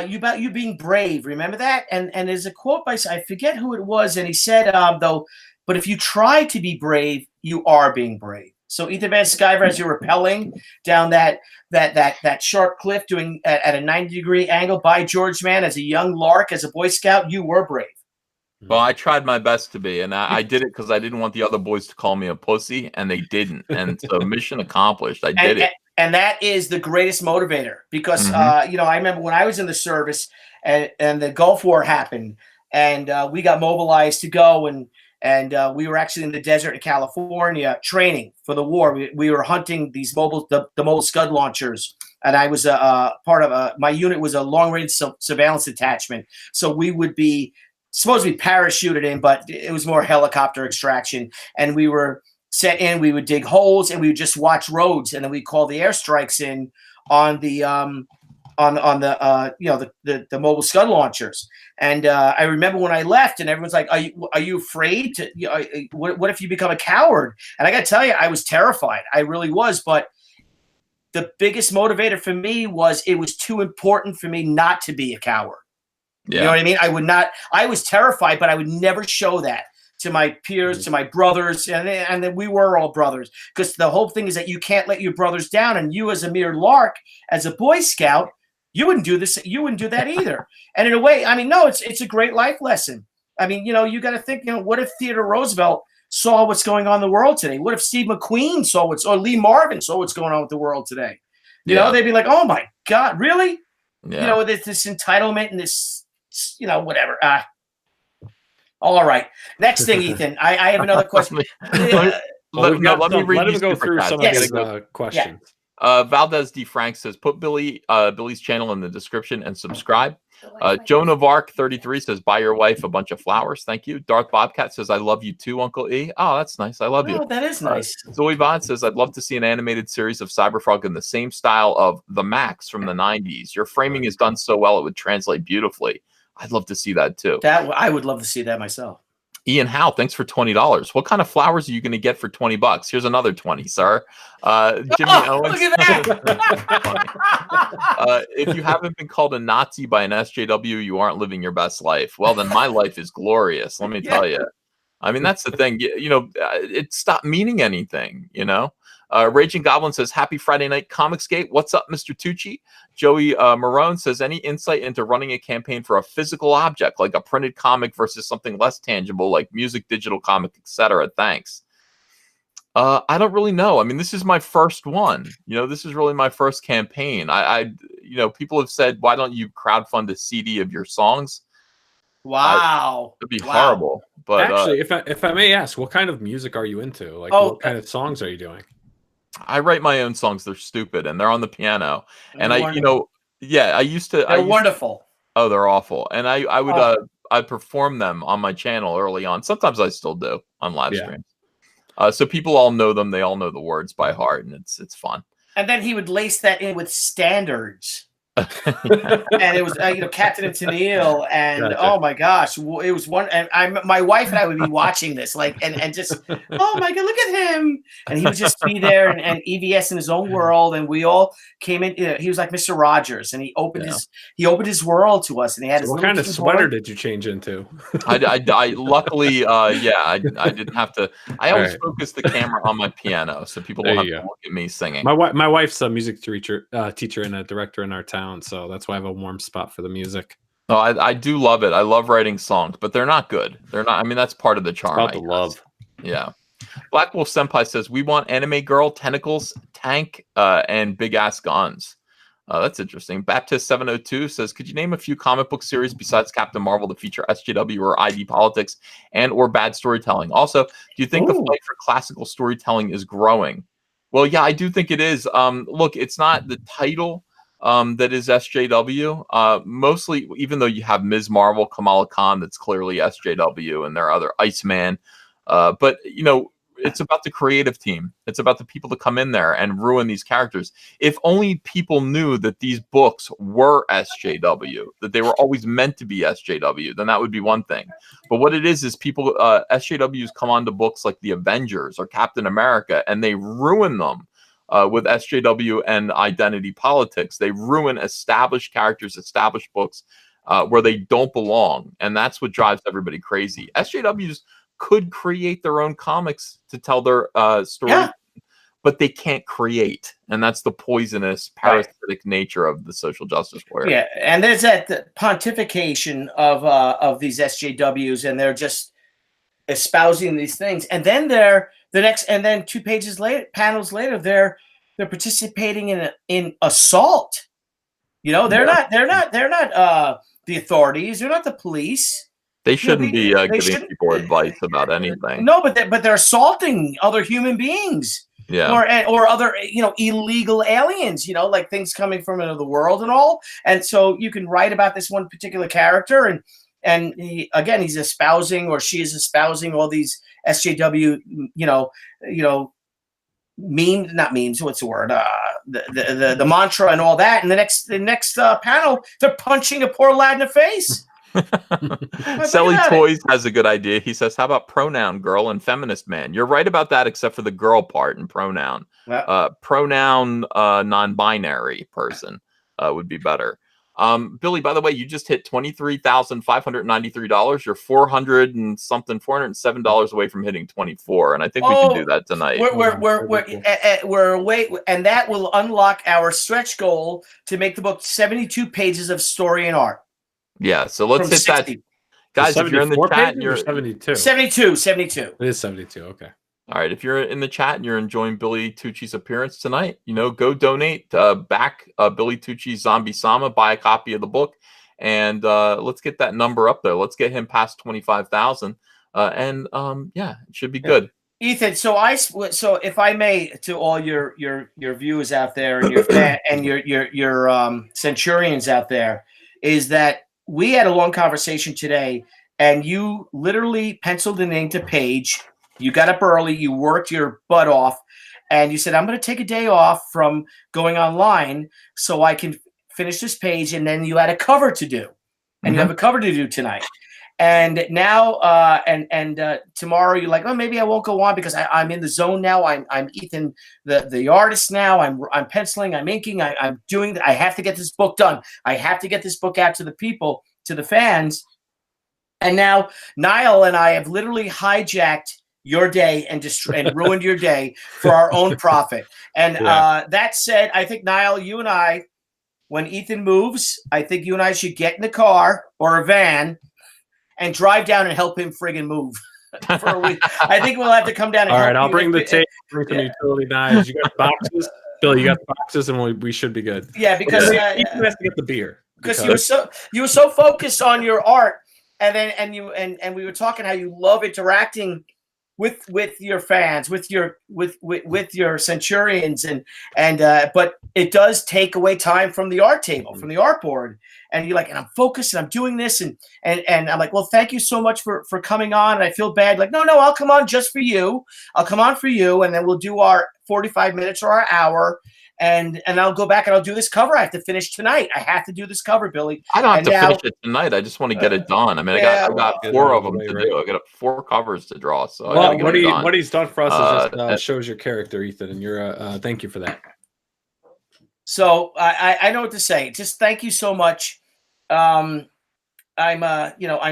you being brave. Remember that? And there's a quote by, I forget who it was, and he said, though, but if you try to be brave, you are being brave. So Ethan Van Sciver, as you're rappelling down that sharp cliff, doing at a 90-degree angle, by George, man, as a young lark, as a Boy Scout, you were brave. Well, I tried my best to be, and I did it because I didn't want the other boys to call me a pussy, and they didn't. And so mission accomplished. I did it. And that is the greatest motivator because, you know, I remember when I was in the service and the Gulf War happened, and we got mobilized to go, and we were actually in the desert in California training for the war. We were hunting these the mobile scud launchers, and I was part of my unit was a long-range surveillance detachment. So we would be supposed to be parachuted in, but it was more helicopter extraction. And we were set in. We would dig holes, and we would just watch roads, and then we'd call the airstrikes in on the you know, the mobile scud launchers. And I remember when I left, and everyone's like, "Are you afraid to? You know, what if you become a coward?" And I got to tell you, I was terrified. I really was. But the biggest motivator for me was it was too important for me not to be a coward. Yeah. You know what I mean? I would not. I was terrified, but I would never show that to my peers, to my brothers, and then we were all brothers. Because the whole thing is that you can't let your brothers down, and you, as a mere lark, as a Boy Scout, you wouldn't do this. You wouldn't do that either. And in a way, I mean, no, it's a great life lesson. I mean, you know, you got to think, you know, what if Theodore Roosevelt saw what's going on in the world today? What if Steve McQueen saw or Lee Marvin saw what's going on with the world today? You know, they'd be like, "Oh my God, really?" Yeah. You know, this entitlement and this, you know, whatever. All right. Next thing, Ethan, I have another question. Let me read. Let him go through some of the questions. Valdez D. Frank says, put Billy's channel in the description and subscribe. Joan of Arc 33 says, buy your wife a bunch of flowers. Thank you. Darth Bobcat says, I love you too, Uncle E. Oh, that's nice. I love you. Oh, that is nice. Zoe Vaughn says, I'd love to see an animated series of Cyberfrog in the same style of The Max from the 90s. Your framing is done so well, it would translate beautifully. I'd love to see that too. I would love to see that myself. Ian Howe, thanks for $20. What kind of flowers are you going to get for $20? Here's another 20, sir. Jimmy Owens. Look at that. If you haven't been called a Nazi by an SJW, you aren't living your best life. Well, then my life is glorious. Let me tell you. I mean, that's the thing. You know, it stopped meaning anything, you know. Raging Goblin says, happy Friday night, Comicsgate. What's up, Mr. Tucci? Joey Marone says, any insight into running a campaign for a physical object, like a printed comic versus something less tangible, like music, digital comic, etc.? Thanks. I don't really know. I mean, this is my first one. You know, this is really my first campaign. You know, people have said, why don't you crowdfund a CD of your songs? Wow. It'd be horrible. But actually, if I may ask, what kind of music are you into? Like, what kind of songs are you doing? I write my own songs. They're stupid, and they're on the piano. And you know, I used to. They're wonderful. Oh, they're awful. And I would I perform them on my channel early on. Sometimes I still do on live streams. So people all know them. They all know the words by heart, and it's fun. And then he would lace that in with standards. And it was you know, Captain and Tennille, and oh my gosh, it was one. And my wife and I would be watching this, like, and just, oh my God, look at him, and he would just be there and EVS in his own world, and we all came in. You know, he was like Mr. Rogers, and he opened his world to us, and he had. So what kind of sweater did you change into? I luckily, I didn't have to. I always focus the camera on my piano, so people don't have to look at me singing. My wife's a music teacher and a director in our town. So that's why I have a warm spot for the music. Oh, I do love it. I love writing songs, but they're not good. They're not. I mean, that's part of the charm. It's about the love. Yeah. Black Wolf Senpai says, we want anime girl, tentacles, tank, and big ass guns. That's interesting. Baptist 702 says, could you name a few comic book series besides Captain Marvel to feature SJW or ID politics and or bad storytelling? Also, do you think the fight for classical storytelling is growing? Well, yeah, I do think it is. Look, it's not the title that is SJW. Mostly, even though you have Ms. Marvel, Kamala Khan, that's clearly SJW, and there are other Iceman. But, you know, it's about the creative team. It's about the people that come in there and ruin these characters. If only people knew that these books were SJW, that they were always meant to be SJW, then that would be one thing. But what it is people, SJWs come onto books like the Avengers or Captain America, and they ruin them with SJW and identity politics. They ruin established characters, established books where they don't belong. And that's what drives everybody crazy. SJWs could create their own comics to tell their story, but they can't create, and that's the poisonous, parasitic nature of the social justice warrior. Yeah, and there's that pontification of these SJWs, and they're just espousing these things, and then and then 2 pages later, panels later, they're participating in assault. You know, they're not the authorities, they're not the police. They shouldn't be giving people advice about anything. No, but they're assaulting other human beings, or other illegal aliens. Like things coming from another world and all. And so you can write about this one particular character, and he's espousing, or she is espousing, all these SJW, not memes. What's the word? The mantra and all that. And the next panel, they're punching a poor lad in the face. Selly Toys has a good idea. He says, how about pronoun girl and feminist man? You're right about that, except for the girl part and pronoun. Pronoun non-binary person would be better. Billy, by the way, you just hit $23,593. You're $407 away from hitting 24, and I think we can do that tonight. We're away, and that will unlock our stretch goal to make the book 72 pages of story and art. Yeah, so let's hit 60. That. Guys, if you're in the chat and you're 72. 72. It is 72, okay. All right, if you're in the chat and you're enjoying Billy Tucci's appearance tonight, go donate back Billy Tucci's Zombie Sama, buy a copy of the book, and let's get that number up there. Let's get him past 25,000, and it should be good. Ethan, so if I may, to all your viewers out there and your and your Centurions out there, is that we had a long conversation today, and you literally penciled and inked a page. You got up early, you worked your butt off, and you said, I'm going to take a day off from going online so I can finish this page, and then you had a cover to do. And you have a cover to do tonight. And now, tomorrow, you're like, oh, maybe I won't go on because I'm in the zone now. I'm Ethan, the artist now. I'm penciling, I'm inking, I'm doing. I have to get this book done. I have to get this book out to the people, to the fans. And now Niall and I have literally hijacked your day and ruined your day for our own profit. And that said, I think, Niall, you and I, when Ethan moves, I think you and I should get in the car or a van and drive down and help him friggin' move for a week. I think we'll have to come down. And all right, I'll bring the tape, bring some utility knives. You got boxes, Bill. You got the boxes, and we should be good. Yeah, because Ethan has to get the beer because you were so focused on your art, and we were talking how you love interacting with your fans, with your Centurions, but it does take away time from the art table, from the art board. And you're like, and I'm focused and I'm doing this. And I'm like, well, thank you so much for coming on. And I feel bad. Like, no, I'll come on just for you. I'll come on for you. And then we'll do our 45 minutes or our hour. And I'll go back and I'll do this cover. I have to finish tonight. I have to do this cover, Billy. I don't have to finish it tonight. I just want to get it done. I mean, I got 4 of them to do. I got 4 covers to draw. So what he's done for us is just shows your character, Ethan. And you're thank you for that. So I know what to say. Just thank you so much. I'm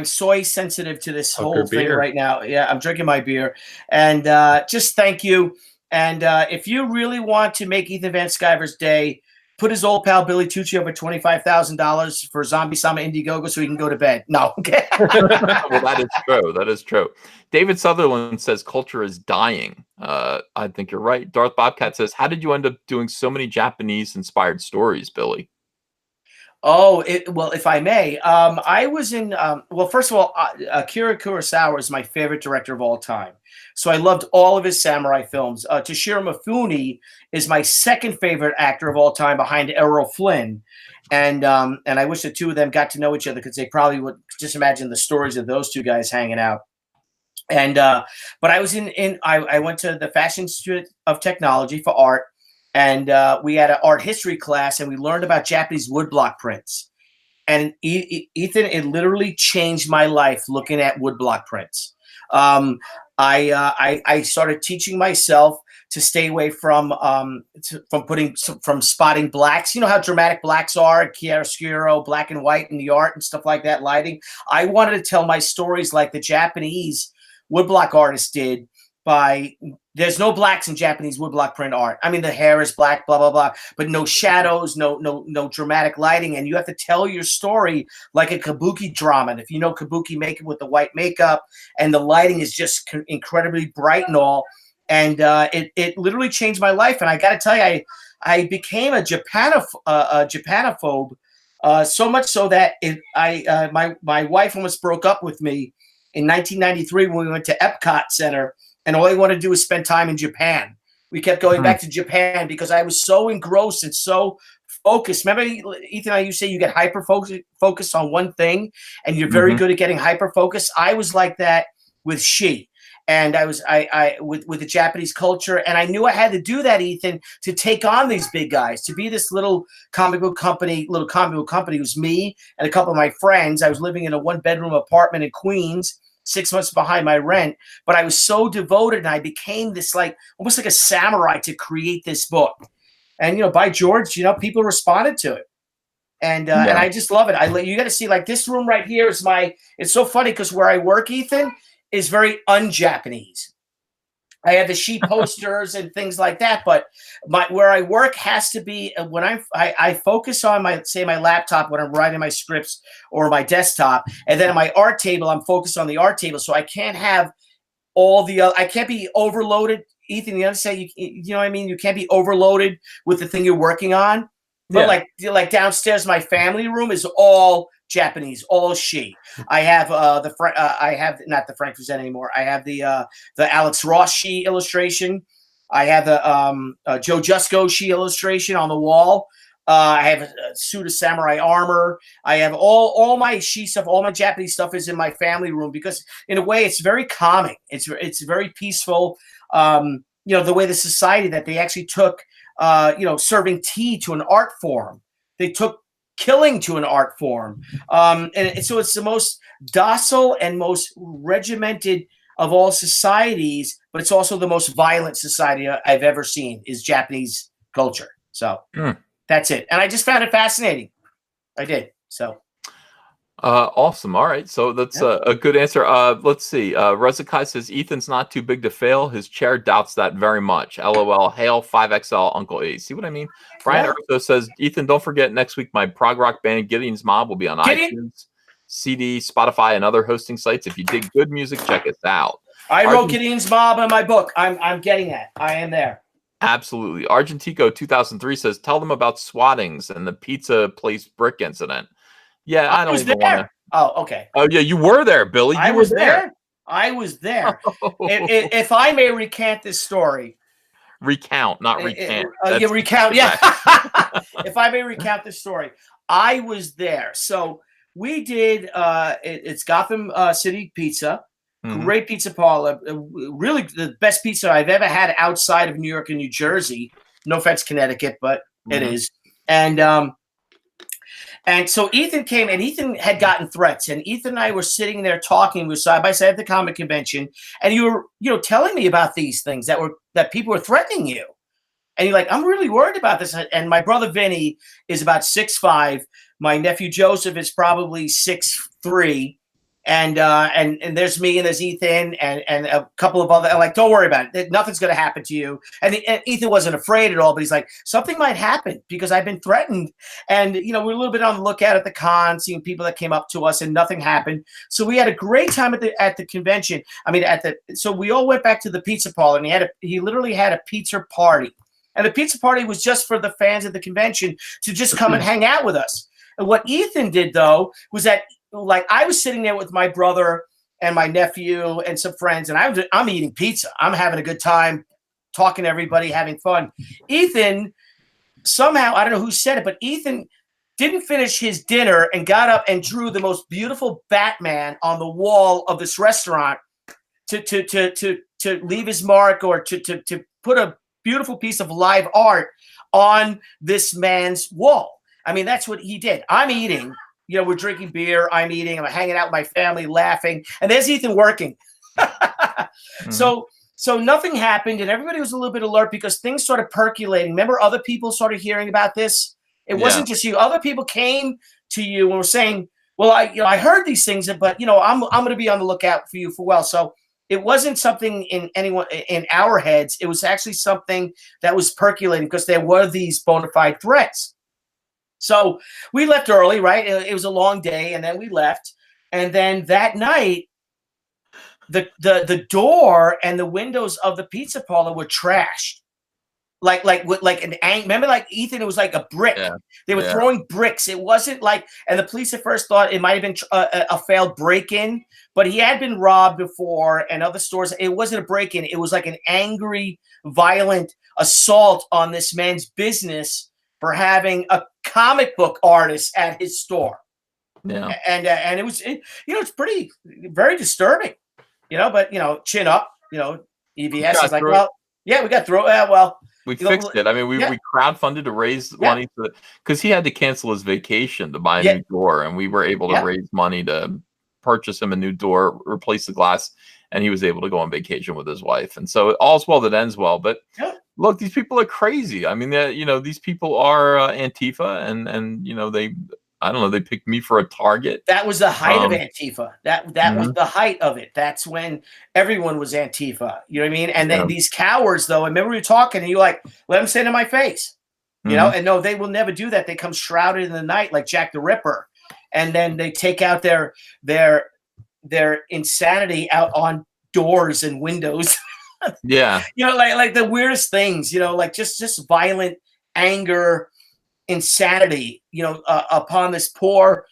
soy sensitive to this whole thing right now. Yeah, I'm drinking my beer, and just thank you. And if you really want to make Ethan Van Sciver's day, put his old pal Billy Tucci over $25,000 for Zombie Sama Indiegogo so he can go to bed. No, okay. Well, that is true. That is true. David Sutherland says culture is dying. I think you're right. Darth Bobcat says, how did you end up doing so many Japanese-inspired stories, Billy? Oh, well, if I may, I was in, first of all, Akira Kurosawa is my favorite director of all time. So I loved all of his samurai films. Toshiro Mifune is my second favorite actor of all time behind Errol Flynn. And I wish the two of them got to know each other because they probably would just imagine the stories of those two guys hanging out. And but I was I went to the Fashion Institute of Technology for art, and we had an art history class, and we learned about Japanese woodblock prints. And Ethan, it literally changed my life looking at woodblock prints. I started teaching myself to stay away from spotting blacks. You know how dramatic blacks are, chiaroscuro, black and white in the art and stuff like that, lighting. I wanted to tell my stories like the Japanese woodblock artists did. There's no blacks in Japanese woodblock print art. I mean, the hair is black, blah blah blah, but no shadows, no dramatic lighting, and you have to tell your story like a kabuki drama. And if you know kabuki makeup with the white makeup, and the lighting is just incredibly bright and all, and it literally changed my life. And I got to tell you, I became a Japanophobe, so much so that my wife almost broke up with me in 1993 when we went to Epcot Center. And all I wanted to do was spend time in Japan. We kept going back to Japan because I was so engrossed and so focused. Remember, Ethan, you say you get hyper focused on one thing, and you're very good at getting hyper focused. I was like that with and I was with the Japanese culture, and I knew I had to do that, Ethan, to take on these big guys, to be this little comic book company. It was me and a couple of my friends. I was living in a 1-bedroom apartment in Queens, 6 months behind my rent, but I was so devoted, and I became this almost like a samurai to create this book. And by George, people responded to it, and I just love it. You got to see, like, this room right here is it's so funny because where I work, Ethan, is very un-Japanese. I have the sheet posters and things like that, but where I work has to be when I focus on my laptop when I'm writing my scripts or my desktop, and then on my art table I'm focused on the art table, so I can't have I can't be overloaded. Ethan, you understand? You know what I mean? You can't be overloaded with the thing you're working on. But like downstairs, my family room is all Japanese, all she. I have I have not the Frank Frazetta anymore. I have the Alex Ross she illustration. I have the Joe Jusko she illustration on the wall. I have a suit of samurai armor. I have all my she stuff, all my Japanese stuff is in my family room because in a way it's very calming. It's very peaceful. The way the society that they actually took serving tea to an art form. They took killing to an art form. And so it's the most docile and most regimented of all societies, but it's also the most violent society I've ever seen is Japanese culture. So that's it. And I just found it fascinating. I did. So. Awesome. All right. So that's a good answer. Let's see. Rezakai says, Ethan's not too big to fail. His chair doubts that very much. LOL. Hail 5XL Uncle E. See what I mean? Brian Urso says, Ethan, don't forget next week my prog rock band Gideon's Mob will be on iTunes, CD, Spotify, and other hosting sites. If you dig good music, check us out. I wrote Gideon's Mob in my book. I'm getting that. I am there. Absolutely. Argentico 2003 says, tell them about Swattings and the pizza place brick incident. Yeah, I don't even want to. Oh, okay. Oh, yeah, you were there, Billy. You were there. I was there. If I may recant this story. Recount, not recant. Recount, yeah. If I may recount this story, I was there. So we did, it's Gotham City Pizza. Great pizza parlor. Really the best pizza I've ever had outside of New York and New Jersey. No offense, Connecticut, but it is. And so Ethan came, and Ethan had gotten threats, and Ethan and I were sitting there talking. We were side by side at the comic convention, and you were, telling me about these things that people were threatening you, and you're like, I'm really worried about this. And my brother Vinny is about 6'5". My nephew Joseph is probably 6'3". And there's me and there's Ethan and a couple of other, like, don't worry about it. Nothing's going to happen to you. And Ethan wasn't afraid at all, but he's like, something might happen because I've been threatened. And, we're a little bit on the lookout at the con, seeing people that came up to us, and nothing happened. So we had a great time at the convention. So we all went back to the pizza parlor, and he literally had a pizza party. And the pizza party was just for the fans of the convention to just come and hang out with us. And what Ethan did, though, was that, like, I was sitting there with my brother and my nephew and some friends, and I'm eating pizza. I'm having a good time, talking to everybody, having fun. Ethan, somehow, I don't know who said it, but Ethan didn't finish his dinner and got up and drew the most beautiful Batman on the wall of this restaurant to leave his mark or to put a beautiful piece of live art on this man's wall. I mean, that's what he did. I'm eating, we're drinking beer. I'm eating. I'm hanging out with my family, laughing, and there's Ethan working. So nothing happened, and everybody was a little bit alert because things started percolating. Remember, other people started hearing about this. It wasn't just you. Other people came to you and were saying, "Well, I heard these things, but I'm going to be on the lookout for you for well." So it wasn't something in our heads. It was actually something that was percolating because there were these bona fide threats. So we left early, right? It was a long day, and then we left, and then that night, the door and the windows of the pizza parlor were trashed, like an remember, like Ethan, it was like a brick. Yeah. They were throwing bricks. It wasn't like, and the police at first thought it might have been a failed break-in, but he had been robbed before and other stores. It wasn't a break-in. It was like an angry, violent assault on this man's business for having a comic book artist at his store. Yeah, and it was, it's pretty very disturbing. But chin up. EVS is like, well, yeah, we got through. Well, we fixed it. I mean, we crowdfunded to raise money because he had to cancel his vacation to buy a new door, and we were able to raise money to purchase him a new door, replace the glass, and he was able to go on vacation with his wife. And so all's well that ends well. But look, these people are crazy. I mean, these people are Antifa, and they. I don't know. They picked me for a target. That was the height of Antifa. That was the height of it. That's when everyone was Antifa. You know what I mean? And then these cowards, though. I remember we were talking, and you're like, "Let them say it in my face," And no, they will never do that. They come shrouded in the night like Jack the Ripper, and then they take out their insanity out on doors and windows. Yeah, like the weirdest things. Like just violent anger. Insanity, upon this poor,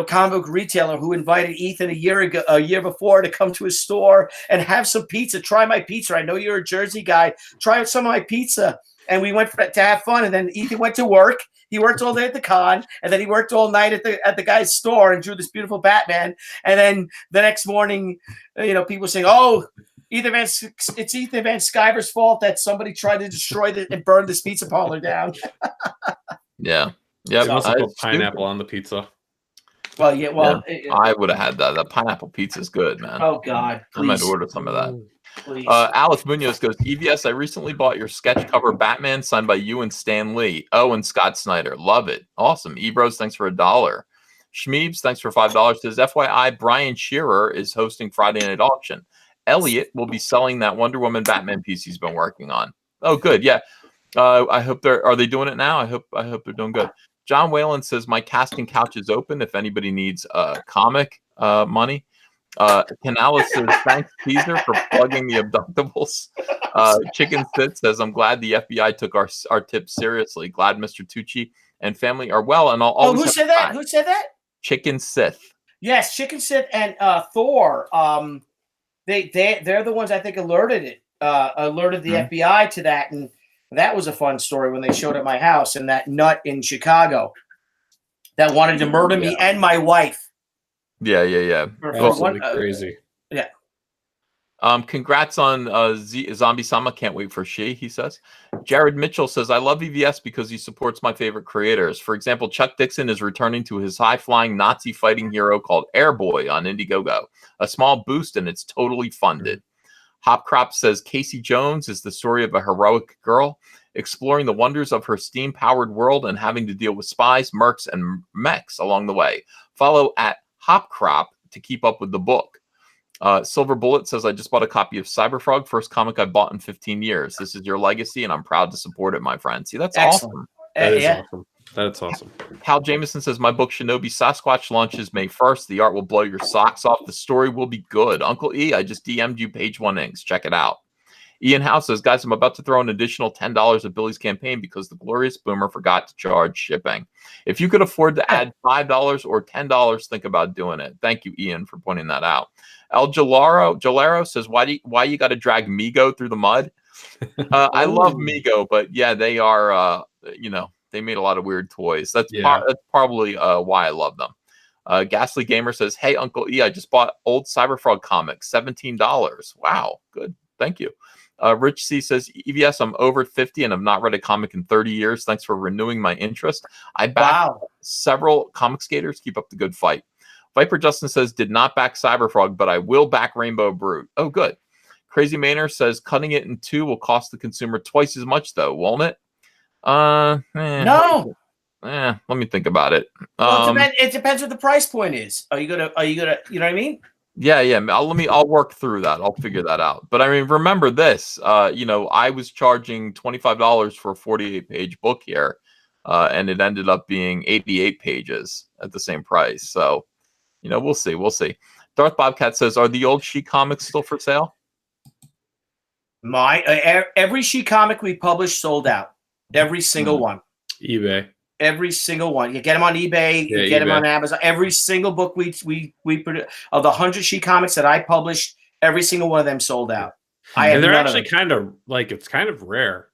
comic book retailer who invited Ethan a year before to come to his store and have some pizza. Try my pizza. I know you're a Jersey guy. Try some of my pizza. And we went to have fun. And then Ethan went to work. He worked all day at the con, and then he worked all night at the guy's store and drew this beautiful Batman. And then the next morning, people saying, "Oh, it's Ethan Van Sciver's fault that somebody tried to destroy and burn this pizza parlor down." Yeah. Also put pineapple on the pizza. Well, yeah. Well, I would have had that. That pineapple pizza is good, man. Oh God, I might order some of that. Please. Alice Munoz goes, EVS, I recently bought your sketch cover Batman signed by you and Stan Lee. Oh, and Scott Snyder. Love it. Awesome. Ebros, thanks for $1. Schmeebs, thanks for $5. Says, FYI, Brian Shearer is hosting Friday Night Auction. Elliot will be selling that Wonder Woman Batman piece he's been working on. Oh, good. Yeah. I hope are they doing it now? I hope they're doing good. John Whalen says, my casting couch is open if anybody needs comic money. Canales says, thanks, Teaser, for plugging the abductables. Chicken Sit says, I'm glad the FBI took our tips seriously. Glad Mr. Tucci and family are well. And I'll always who said that? Who said that? Chicken Sith. Yes, Chicken Sith and Thor. They're the ones I think alerted the FBI to that, and that was a fun story when they showed at my house, and that nut in Chicago that wanted to murder me and my wife. Yeah. Crazy. Yeah. Congrats on Zombie Sama. Can't wait for he says. Jared Mitchell says, I love EVS because he supports my favorite creators. For example, Chuck Dixon is returning to his high-flying Nazi fighting hero called Airboy on Indiegogo. A small boost, and it's totally funded. Hopcrop says, Casey Jones is the story of a heroic girl exploring the wonders of her steam-powered world and having to deal with spies, mercs, and mechs along the way. Follow at Hopcrop to keep up with the book. Silver Bullet says, I just bought a copy of Cyberfrog, first comic I bought in 15 years. This is your legacy, and I'm proud to support it, my friend. See, that's awesome. That is awesome. That's awesome. Hal Jameson says, my book Shinobi Sasquatch launches May 1st. The art will blow your socks off. The story will be good. Uncle E, I just DM'd you page 1 inks. Check it out. Ian House says, guys, I'm about to throw an additional $10 at Billy's campaign because the glorious boomer forgot to charge shipping. If you could afford to add $5 or $10, think about doing it. Thank you, Ian, for pointing that out. El Jalero says, why you got to drag Mego through the mud? I love Mego, but yeah, they are, they made a lot of weird toys. That's probably why I love them. Ghastly Gamer says, "Hey, Uncle E, I just bought old Cyberfrog comics, $17. Wow, good, thank you." Rich C says, "EVS, I'm over 50 and have not read a comic in 30 years. Thanks for renewing my interest. I back several comic skaters. Keep up the good fight." Viper Justin says, "Did not back Cyberfrog, but I will back Rainbow Brute." Oh, good. Crazy Manor says, "Cutting it in two will cost the consumer twice as much, though, won't it?" No. Let me think about it. Well, it depends what the price point is. Are you gonna, you know what I mean? Yeah. I'll work through that. I'll figure that out. But I mean, remember this, I was charging $25 for a 48-page book here, and it ended up being 88 pages at the same price. So, we'll see. We'll see. Darth Bobcat says, "Are the old She comics still for sale?" Every She comic we published sold out. Every single one. eBay. Every single one. You get them on eBay. You get them on Amazon. Every single book we produce, of the 100 She comics that I published, every single one of them sold out. And they're actually kind of it's kind of rare.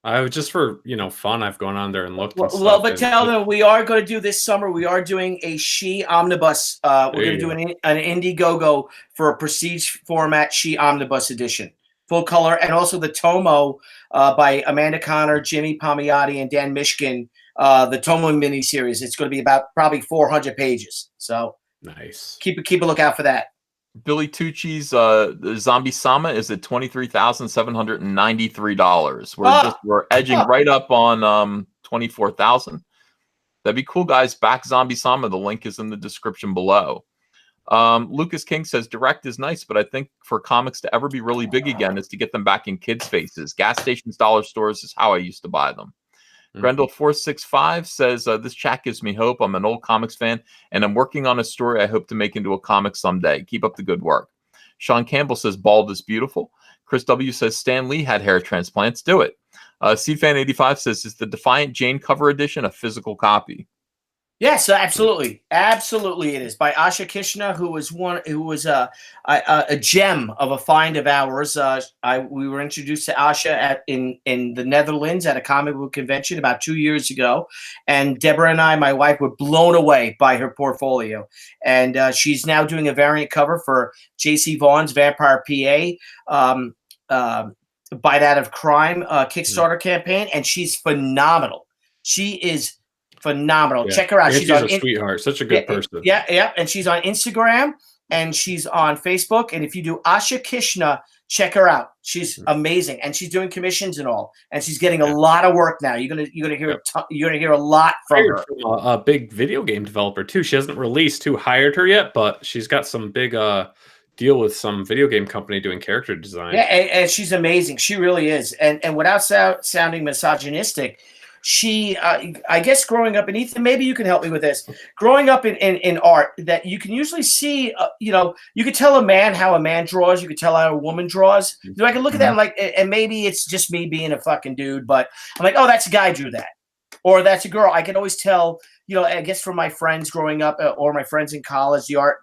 I was just for fun. I've gone on there and looked. Well, but tell them we are going to do this summer. We are doing a She omnibus. We're going to do an Indiegogo for a prestige format She omnibus edition, full color, and also the Tomo by Amanda Connor, Jimmy Palmiotti, and Dan Mishkin. The Tomo miniseries. It's going to be about probably 400 pages. So nice. Keep a lookout for that. Billy Tucci's Zombie Sama is at $23,793. We're edging right up on 24,000. That'd be cool, guys. Back Zombie Sama. The link is in the description below. Lucas King says, "Direct is nice, but I think for comics to ever be really big again is to get them back in kids' faces. Gas stations, dollar stores is how I used to buy them." Grendel465 says, "This chat gives me hope. I'm an old comics fan, and I'm working on a story I hope to make into a comic someday. Keep up the good work." Sean Campbell says, "Bald is beautiful." Chris W. says, "Stan Lee had hair transplants. Do it." CFan85 says, "Is the Defiant Jane cover edition a physical copy?" Yes, absolutely, absolutely. It is by Asha Kishna, who was a gem of a find of ours. We were introduced to Asha in the Netherlands at a comic book convention about 2 years ago, and Deborah and I, my wife, were blown away by her portfolio. And she's now doing a variant cover for J.C. Vaughn's Vampire PA. Bite Out of Crime Kickstarter campaign, and she's phenomenal. She is phenomenal. Yeah. Check her out. She's a sweetheart. Such a good person. Yeah. And she's on Instagram and she's on Facebook. And if you do Asha Kishna, check her out. She's amazing, and she's doing commissions and all. And she's getting a lot of work now. You're gonna hear a lot from her. From a big video game developer too. She hasn't released who hired her yet, but she's got some big deal with some video game company doing character design. Yeah, and she's amazing. She really is. And without sounding misogynistic, she, I guess, growing up, and Ethan, maybe you can help me with this. Growing up in art, that you can usually see, you could tell a man how a man draws. You could tell how a woman draws. I can look at that and like, and maybe it's just me being a fucking dude, but I'm like, oh, that's a guy drew that, or that's a girl. I can always tell, I guess from my friends growing up, or my friends in college, the art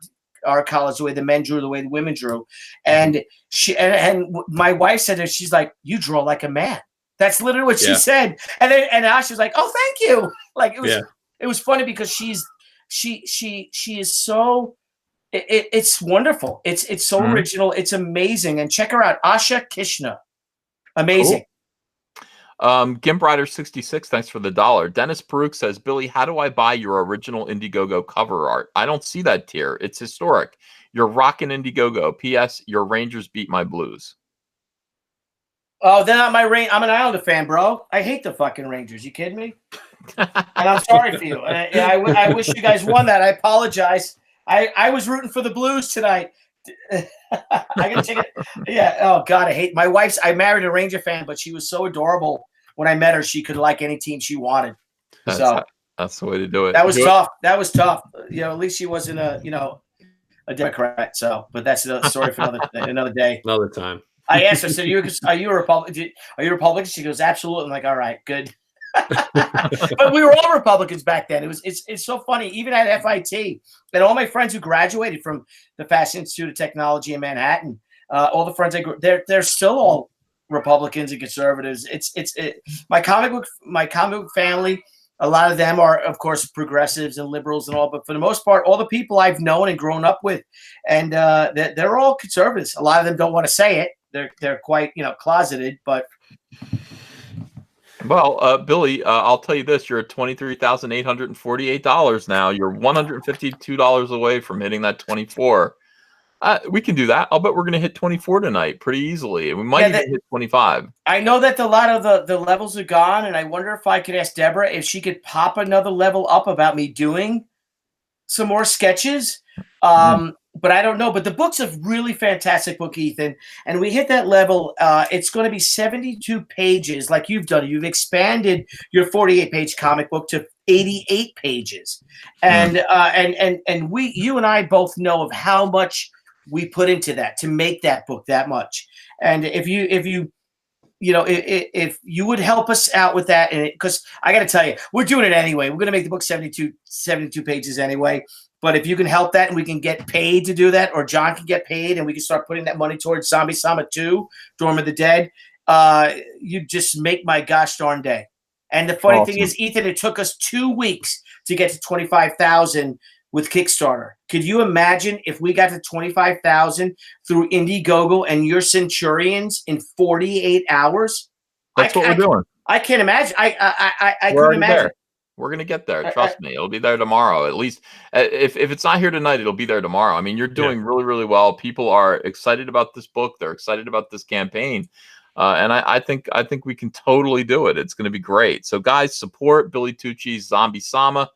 college, the way the men drew, the way the women drew, and and my wife said that she's like, you draw like a man. That's literally what she said, and Ash was like, "Oh, thank you." Like it was funny because she is so it's wonderful. It's so original. It's amazing, and check her out, Asha Kishna. Amazing. Cool. Gimbrider66, thanks for the $1. Dennis Peruk says, "Billy, how do I buy your original Indiegogo cover art? I don't see that tier. It's historic. You're rocking Indiegogo. P.S. Your Rangers beat my Blues." Oh, they're not my Rangers. I'm an Islander fan, bro. I hate the fucking Rangers. You kidding me? And I'm sorry for you. I wish you guys won that. I apologize. I was rooting for the Blues tonight. I gotta take it. Yeah. Oh God, I married a Ranger fan, but she was so adorable. When I met her, she could like any team she wanted. That's the way to do it. That was tough. That was tough. At least she wasn't a Democrat. So, but that's a story for another day. Another time. I asked her, I said, are you a Republican? Are you a Republican? She goes, absolutely. I'm like, all right, good. But we were all Republicans back then. It's so funny. Even at FIT, and all my friends who graduated from the Fashion Institute of Technology in Manhattan, all the friends they're still all Republicans and conservatives. My comic book family A lot of them are, of course, progressives and liberals and all, but for the most part, all the people I've known and grown up with, and they're all conservatives. A lot of them don't want to say it. They're quite, closeted, but. Well, Billy, I'll tell you this: you're at $23,848 now. You're $152 away from hitting that 24. We can do that. I'll bet we're going to hit 24 tonight pretty easily. We might even hit 25. I know that a lot of the levels are gone, and I wonder if I could ask Deborah if she could pop another level up about me doing some more sketches. But I don't know. But the book's a really fantastic book, Ethan. And we hit that level. It's going to be 72 pages like you've done. You've expanded your 48-page comic book to 88 pages. And you and I both know of how much we put into that to make that book that much. And if you would help us out with that, and because I got to tell you, we're doing it anyway. We're going to make the book 72 pages anyway. But if you can help that and we can get paid to do that, or John can get paid and we can start putting that money towards Zombie Sama 2, Dorm of the Dead, you just make my gosh darn day. And the funny thing is, Ethan, it took us 2 weeks to get to 25,000 with Kickstarter. Could you imagine if we got to 25,000 through Indiegogo and your Centurions in 48 hours? That's what we're doing. I can't imagine. I couldn't imagine. There. We're going to get there. Trust me. It'll be there tomorrow. At least if it's not here tonight, it'll be there tomorrow. I mean, you're doing really, really well. People are excited about this book. They're excited about this campaign. And I think we can totally do it. It's going to be great. So guys, support Billy Tucci's Zombie Sama.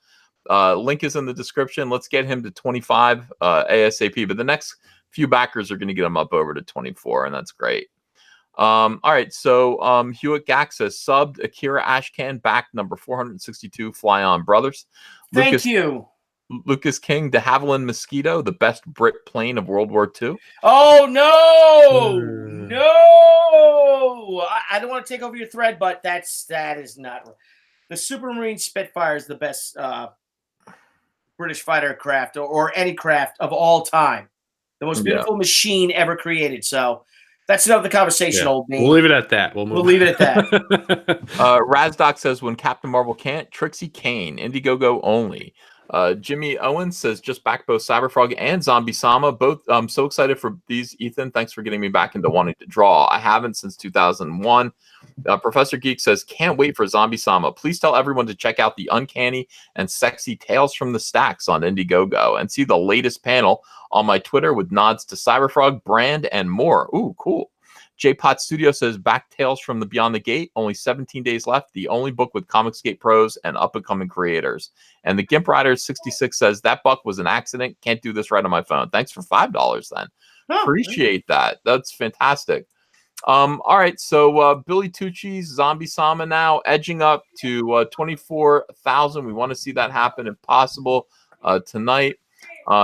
Link is in the description. Let's get him to 25 ASAP. But the next few backers are going to get him up over to 24, and that's great. All right, so Hewitt Gack says subbed Akira Ashcan back number 462. Fly on, brothers. Thank you. Lucas King, de Havilland Mosquito, the best Brit plane of World War II. Oh no, I don't want to take over your thread, but that is not. The Supermarine Spitfire is the best British fighter craft or any craft of all time. The most beautiful machine ever created. So that's another conversation, old man. We'll leave it at that. We'll leave it at that. Razdoc says when Captain Marvel can't, Trixie Kane, Indiegogo only. Jimmy Owens says just back both Cyberfrog and Zombie Sama. Both. I'm so excited for these, Ethan. Thanks for getting me back into wanting to draw. I haven't since 2001. Professor Geek says can't wait for Zombie Sama. Please tell everyone to check out the uncanny and sexy Tales from the Stacks on Indiegogo and see the latest panel on my Twitter with nods to Cyberfrog, Brand, and more. Ooh, cool. J-Pot Studio says back Tales from the Beyond the Gate. Only 17 days left. The only book with comicsgate pros and up-and-coming creators. And the Gimp Rider 66 says that buck was an accident. Can't do this right on my phone. Thanks for $5 then. Appreciate that. That's fantastic. All right, so Billy Tucci's Zombie Sama now edging up to 24,000. We want to see that happen if possible tonight.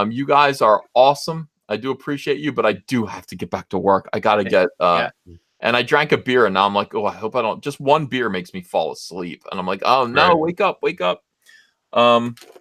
You guys are awesome. I do appreciate you, but I do have to get back to work. I got to get and I drank a beer and now I'm like, oh, I hope I don't. Just one beer makes me fall asleep. And I'm like, oh no, wake up. All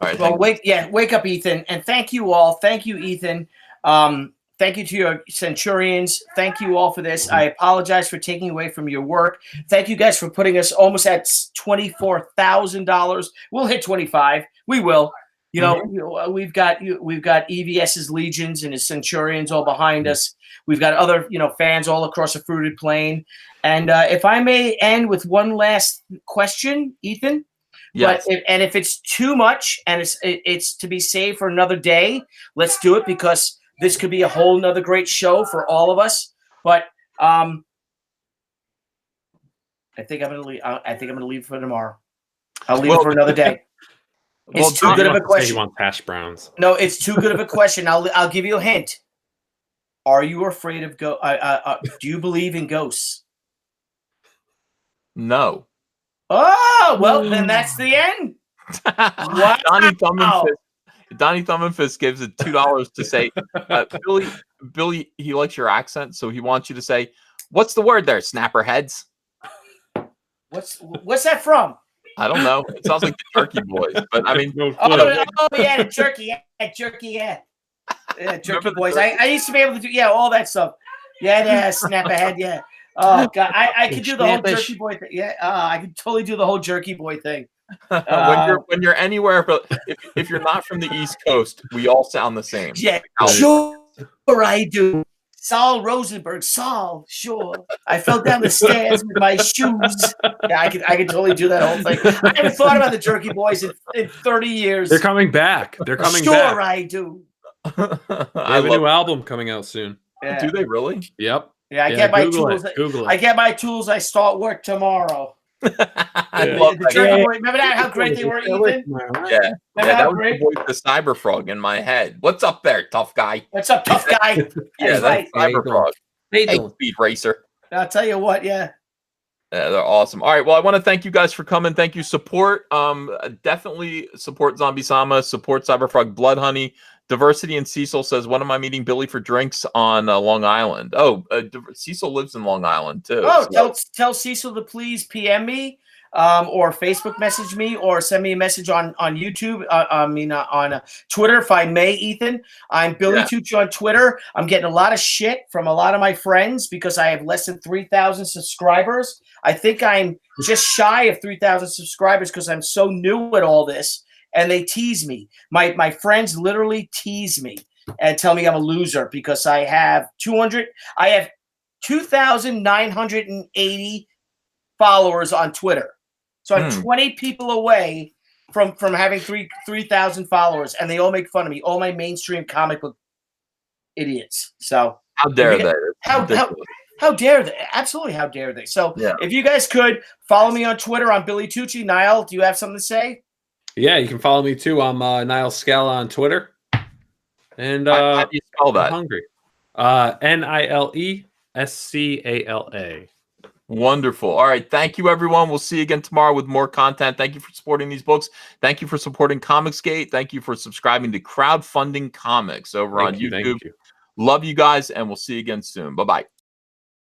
right. Well, wake up, Ethan. And thank you all. Thank you, Ethan. Thank you to your Centurions. Thank you all for this. I apologize for taking away from your work. Thank you guys for putting us almost at $24,000. We'll hit 25. We will. You know, we've got EVS's legions and his Centurions all behind us. We've got other, fans all across the fruited plain. And if I may end with one last question, Ethan. Yes. But if it's too much and it's to be saved for another day, let's do it because this could be a whole nother great show for all of us. But I think I'm gonna leave. I think I'm gonna leave for tomorrow. I'll leave it for another day. It's too good of a question. You want hash browns? No, it's too good of a question. I'll give you a hint. Are you afraid of do you believe in ghosts? No. Oh, well, then that's the end. Wow. Donnie Thumb and Fist gives it $2 to say, Billy, he likes your accent, so he wants you to say, what's the word there, snapperheads? What's that from? I don't know. It sounds like the Jerky Boys, but I mean, the Jerky, Jerky Boys. I used to be able to do all that stuff. Snap ahead, Oh God, I could do the whole Jerky Boy thing. I could totally do the whole Jerky Boy thing. when you're anywhere, but if you're not from the East Coast, we all sound the same. Yeah, sure I do. Saul Rosenberg, Saul, sure. I fell down the stairs with my shoes. Yeah, I could totally do that whole thing. I haven't thought about the Jerky Boys in 30 years. They're coming back. They're coming sure back. Sure I do. They have a new album coming out soon. Yeah. Do they really? Yep. Yeah, I get my Google tools. Google it. I get my tools. I start work tomorrow. I love that. Remember that? How great they were, Ethan? Yeah, that was the voice of Cyberfrog in my head. What's up there, tough guy? What's up, tough guy? Yeah, that's Cyberfrog. Hey, Speed Racer. I'll tell you what, yeah, they're awesome. All right, well, I want to thank you guys for coming. Thank you, support. Definitely support Zombie Sama, support Cyberfrog Blood Honey. Diversity and Cecil says, when am I meeting Billy for drinks on Long Island? Oh, Cecil lives in Long Island too. Oh, so. tell Cecil to please PM me or Facebook message me or send me a message on YouTube. On Twitter, if I may, Ethan. I'm Billy Tucci on Twitter. I'm getting a lot of shit from a lot of my friends because I have less than 3,000 subscribers. I think I'm just shy of 3,000 subscribers because I'm so new at all this. And they tease me. My friends literally tease me and tell me I'm a loser because I have 2,980 followers on Twitter. So I'm 20 people away from having 3,000 followers, and they all make fun of me. All my mainstream comic book idiots. So how dare they? How dare they? Absolutely, how dare they? So if you guys could follow me on Twitter, I'm Billy Tucci. Niall, do you have something to say? Yeah, you can follow me too. I'm Niall Scala on Twitter. And how do you spell that? I'm hungry. NILESCALA. Wonderful. All right. Thank you, everyone. We'll see you again tomorrow with more content. Thank you for supporting these books. Thank you for supporting Comicsgate. Thank you for subscribing to Crowdfunding Comics over on YouTube. Thank you. Love you guys, and we'll see you again soon. Bye-bye.